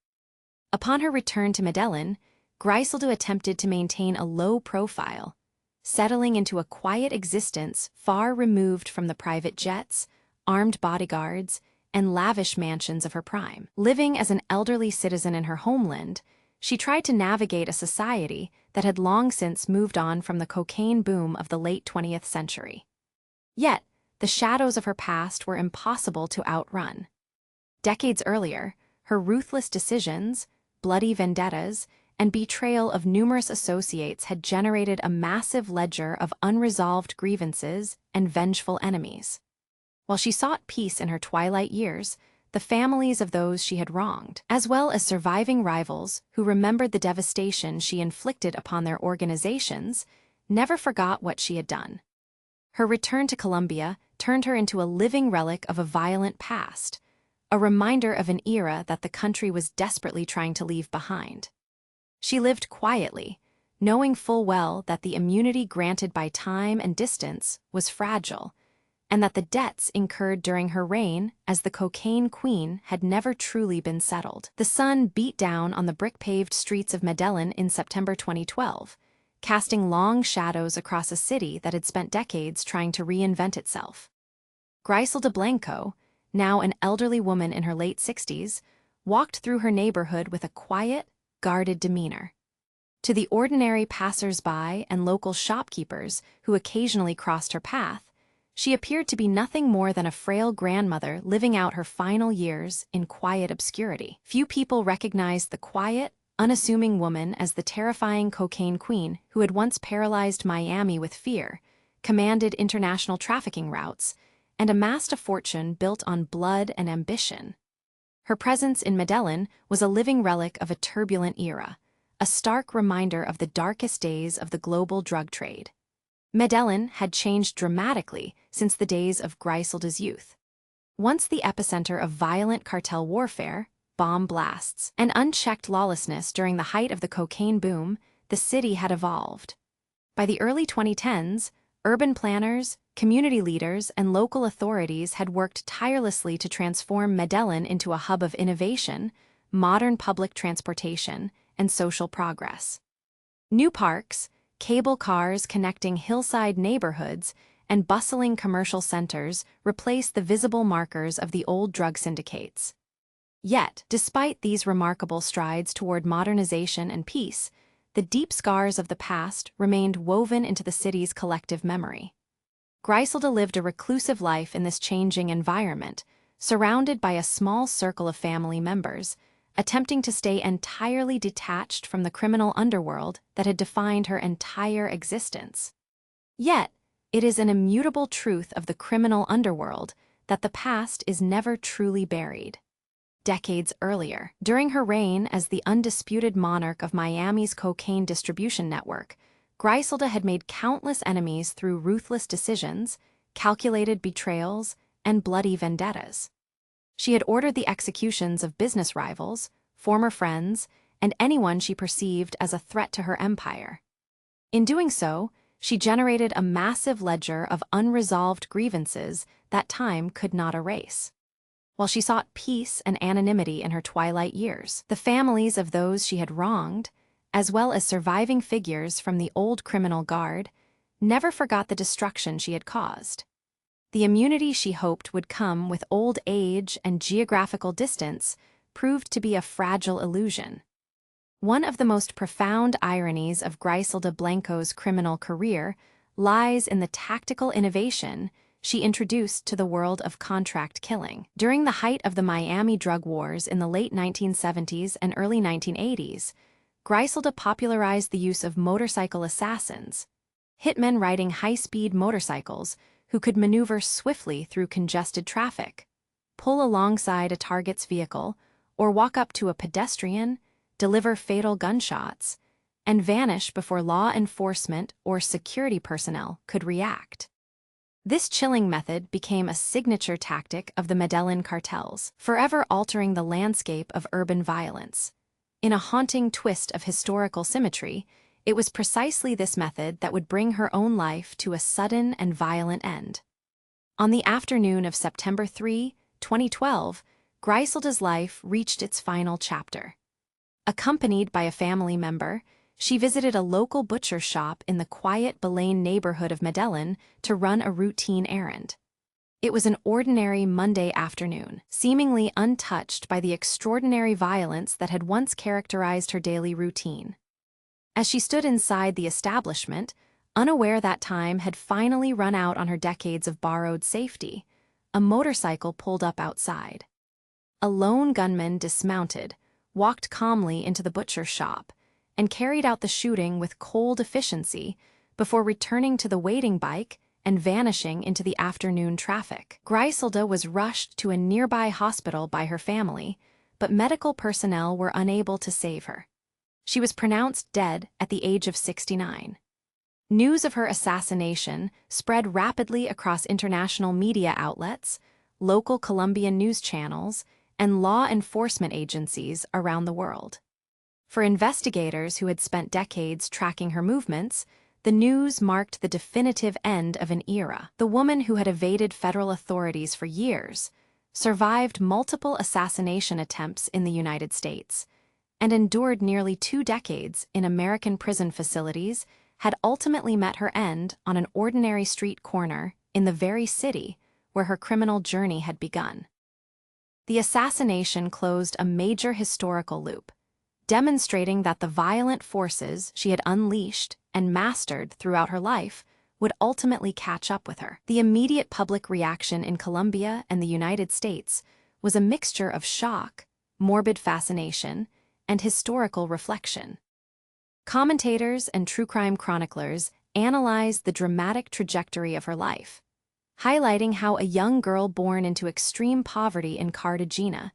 Upon her return to Medellin, Griselda attempted to maintain a low profile, settling into a quiet existence far removed from the private jets, armed bodyguards, and lavish mansions of her prime. Living as an elderly citizen in her homeland, she tried to navigate a society that had long since moved on from the cocaine boom of the late 20th century. Yet, the shadows of her past were impossible to outrun. Decades earlier, her ruthless decisions, bloody vendettas, and betrayal of numerous associates had generated a massive ledger of unresolved grievances and vengeful enemies. While she sought peace in her twilight years, the families of those she had wronged, as well as surviving rivals who remembered the devastation she inflicted upon their organizations, never forgot what she had done. Her return to Colombia turned her into a living relic of a violent past, a reminder of an era that the country was desperately trying to leave behind. She lived quietly, knowing full well that the immunity granted by time and distance was fragile, and that the debts incurred during her reign as the cocaine queen had never truly been settled. The sun beat down on the brick-paved streets of Medellin in September 2012, casting long shadows across a city that had spent decades trying to reinvent itself. Griselda Blanco, now an elderly woman in her late 60s, walked through her neighborhood with a quiet, guarded demeanor. To the ordinary passers-by and local shopkeepers who occasionally crossed her path, she appeared to be nothing more than a frail grandmother living out her final years in quiet obscurity. Few people recognized the quiet, unassuming woman as the terrifying cocaine queen who had once paralyzed Miami with fear, commanded international trafficking routes, and amassed a fortune built on blood and ambition. Her presence in Medellin was a living relic of a turbulent era, a stark reminder of the darkest days of the global drug trade. Medellin had changed dramatically since the days of Griselda's youth. Once the epicenter of violent cartel warfare, bomb blasts, and unchecked lawlessness during the height of the cocaine boom, the city had evolved. By the early 2010s, urban planners, community leaders, and local authorities had worked tirelessly to transform Medellin into a hub of innovation, modern public transportation, and social progress. New parks, cable cars connecting hillside neighborhoods, and bustling commercial centers replaced the visible markers of the old drug syndicates. Yet, despite these remarkable strides toward modernization and peace, the deep scars of the past remained woven into the city's collective memory. Griselda lived a reclusive life in this changing environment, surrounded by a small circle of family members, attempting to stay entirely detached from the criminal underworld that had defined her entire existence. Yet, it is an immutable truth of the criminal underworld that the past is never truly buried. Decades earlier, during her reign as the undisputed monarch of Miami's cocaine distribution network, Griselda had made countless enemies through ruthless decisions, calculated betrayals, and bloody vendettas. She had ordered the executions of business rivals, former friends, and anyone she perceived as a threat to her empire. In doing so, she generated a massive ledger of unresolved grievances that time could not erase. While she sought peace and anonymity in her twilight years, the families of those she had wronged, as well as surviving figures from the old criminal guard, never forgot the destruction she had caused. The immunity she hoped would come with old age and geographical distance proved to be a fragile illusion. One of the most profound ironies of Griselda Blanco's criminal career lies in the tactical innovation she introduced to the world of contract killing. During the height of the Miami drug wars in the late 1970s and early 1980s, Griselda popularized the use of motorcycle assassins, hitmen riding high-speed motorcycles who could maneuver swiftly through congested traffic, pull alongside a target's vehicle, or walk up to a pedestrian, deliver fatal gunshots, and vanish before law enforcement or security personnel could react. This chilling method became a signature tactic of the Medellin cartels, forever altering the landscape of urban violence. In a haunting twist of historical symmetry, it was precisely this method that would bring her own life to a sudden and violent end. On the afternoon of September 3, 2012, Griselda's life reached its final chapter. Accompanied by a family member, she visited a local butcher shop in the quiet Belen neighborhood of Medellin to run a routine errand. It was an ordinary Monday afternoon, seemingly untouched by the extraordinary violence that had once characterized her daily routine. As she stood inside the establishment, unaware that time had finally run out on her decades of borrowed safety, a motorcycle pulled up outside. A lone gunman dismounted, walked calmly into the butcher shop, and carried out the shooting with cold efficiency before returning to the waiting bike and vanishing into the afternoon traffic. Griselda was rushed to a nearby hospital by her family, but medical personnel were unable to save her. She was pronounced dead at the age of 69. News of her assassination spread rapidly across international media outlets, local Colombian news channels, and law enforcement agencies around the world. For investigators who had spent decades tracking her movements, the news marked the definitive end of an era. The woman who had evaded federal authorities for years, survived multiple assassination attempts in the United States, and endured nearly 2 decades in American prison facilities, had ultimately met her end on an ordinary street corner in the very city where her criminal journey had begun. The assassination closed a major historical loop, demonstrating that the violent forces she had unleashed and mastered throughout her life would ultimately catch up with her. The immediate public reaction in Colombia and the United States was a mixture of shock, morbid fascination, and historical reflection. Commentators and true crime chroniclers analyzed the dramatic trajectory of her life, highlighting how a young girl born into extreme poverty in Cartagena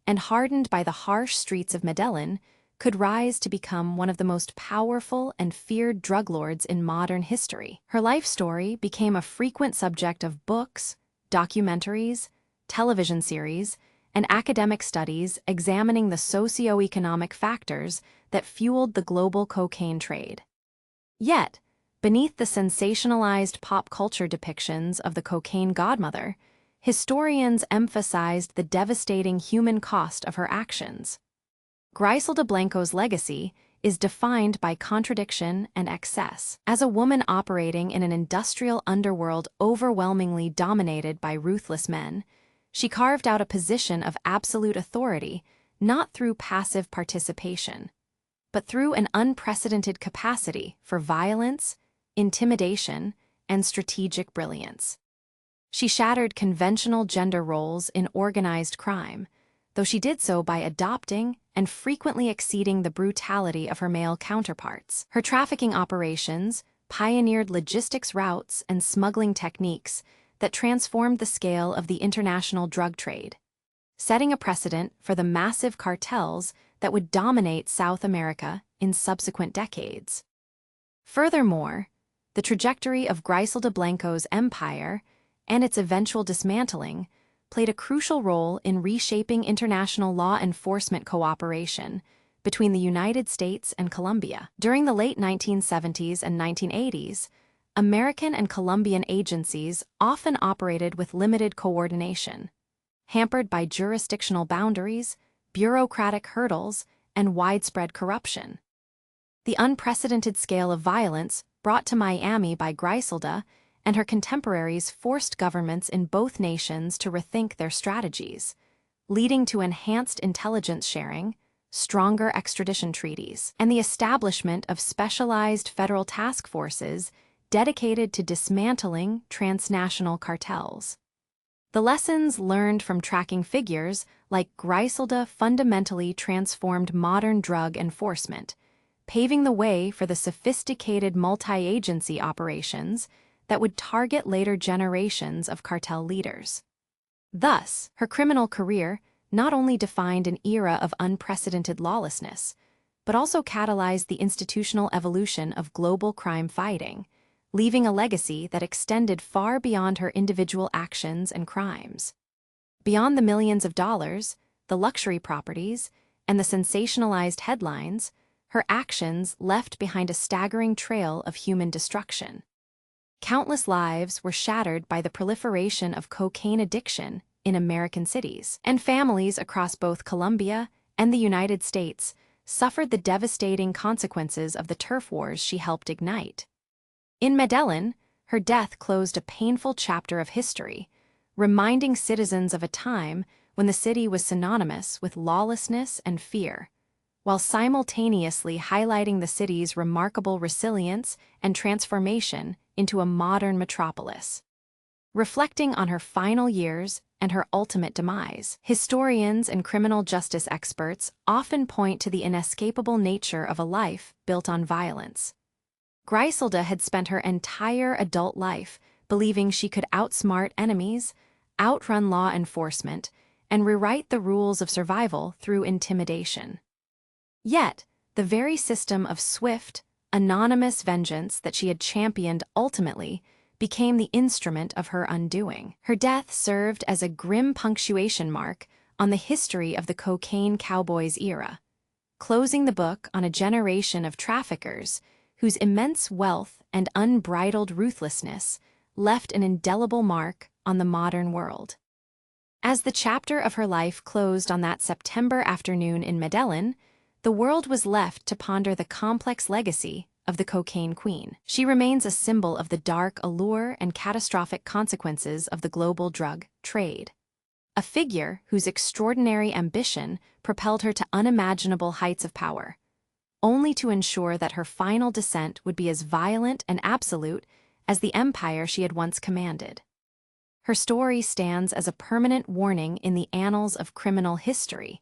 and hardened by the harsh streets of Medellin could rise to become one of the most powerful and feared drug lords in modern history. Her life story became a frequent subject of books, documentaries, television series, and academic studies examining the socio-economic factors that fueled the global cocaine trade. Yet, Beneath the sensationalized pop culture depictions of the cocaine godmother, historians emphasized the devastating human cost of her actions. Griselda Blanco's legacy is defined by contradiction and excess. As a woman operating in an industrial underworld overwhelmingly dominated by ruthless men, she carved out a position of absolute authority not through passive participation, but through an unprecedented capacity for violence, intimidation, and strategic brilliance. She shattered conventional gender roles in organized crime, though she did so by adopting and frequently exceeding the brutality of her male counterparts. Her trafficking operations pioneered logistics routes and smuggling techniques that transformed the scale of the international drug trade, setting a precedent for the massive cartels that would dominate South America in subsequent decades. Furthermore, the trajectory of Griselda Blanco's empire and its eventual dismantling played a crucial role in reshaping international law enforcement cooperation between the United States and Colombia. During the late 1970s and 1980s, American and Colombian agencies often operated with limited coordination, hampered by jurisdictional boundaries, bureaucratic hurdles, and widespread corruption. The unprecedented scale of violence brought to Miami by Griselda and her contemporaries forced governments in both nations to rethink their strategies, leading to enhanced intelligence sharing, stronger extradition treaties, and the establishment of specialized federal task forces dedicated to dismantling transnational cartels. The lessons learned from tracking figures like Griselda fundamentally transformed modern drug enforcement, paving the way for the sophisticated multi-agency operations that would target later generations of cartel leaders. Thus, her criminal career not only defined an era of unprecedented lawlessness, but also catalyzed the institutional evolution of global crime fighting, leaving a legacy that extended far beyond her individual actions and crimes. Beyond the millions of dollars, the luxury properties, and the sensationalized headlines, her actions left behind a staggering trail of human destruction. Countless lives were shattered by the proliferation of cocaine addiction in American cities, and families across both Colombia and the United States suffered the devastating consequences of the turf wars she helped ignite. In Medellin, her death closed a painful chapter of history, reminding citizens of a time when the city was synonymous with lawlessness and fear, while simultaneously highlighting the city's remarkable resilience and transformation into a modern metropolis. Reflecting on her final years and her ultimate demise, historians and criminal justice experts often point to the inescapable nature of a life built on violence. Griselda had spent her entire adult life believing she could outsmart enemies, outrun law enforcement, and rewrite the rules of survival through intimidation. Yet, the very system of swift, anonymous vengeance that she had championed ultimately became the instrument of her undoing. Her death served as a grim punctuation mark on the history of the cocaine Cowboys era, closing the book on a generation of traffickers whose immense wealth and unbridled ruthlessness left an indelible mark on the modern world. As the chapter of her life closed on that September afternoon in Medellin, the world was left to ponder the complex legacy of the cocaine queen. She remains a symbol of the dark allure and catastrophic consequences of the global drug trade. A figure whose extraordinary ambition propelled her to unimaginable heights of power, only to ensure that her final descent would be as violent and absolute as the empire she had once commanded. Her story stands as a permanent warning in the annals of criminal history,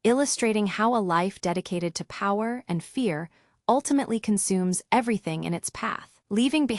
illustrating how a life dedicated to power and fear ultimately consumes everything in its path, leaving behind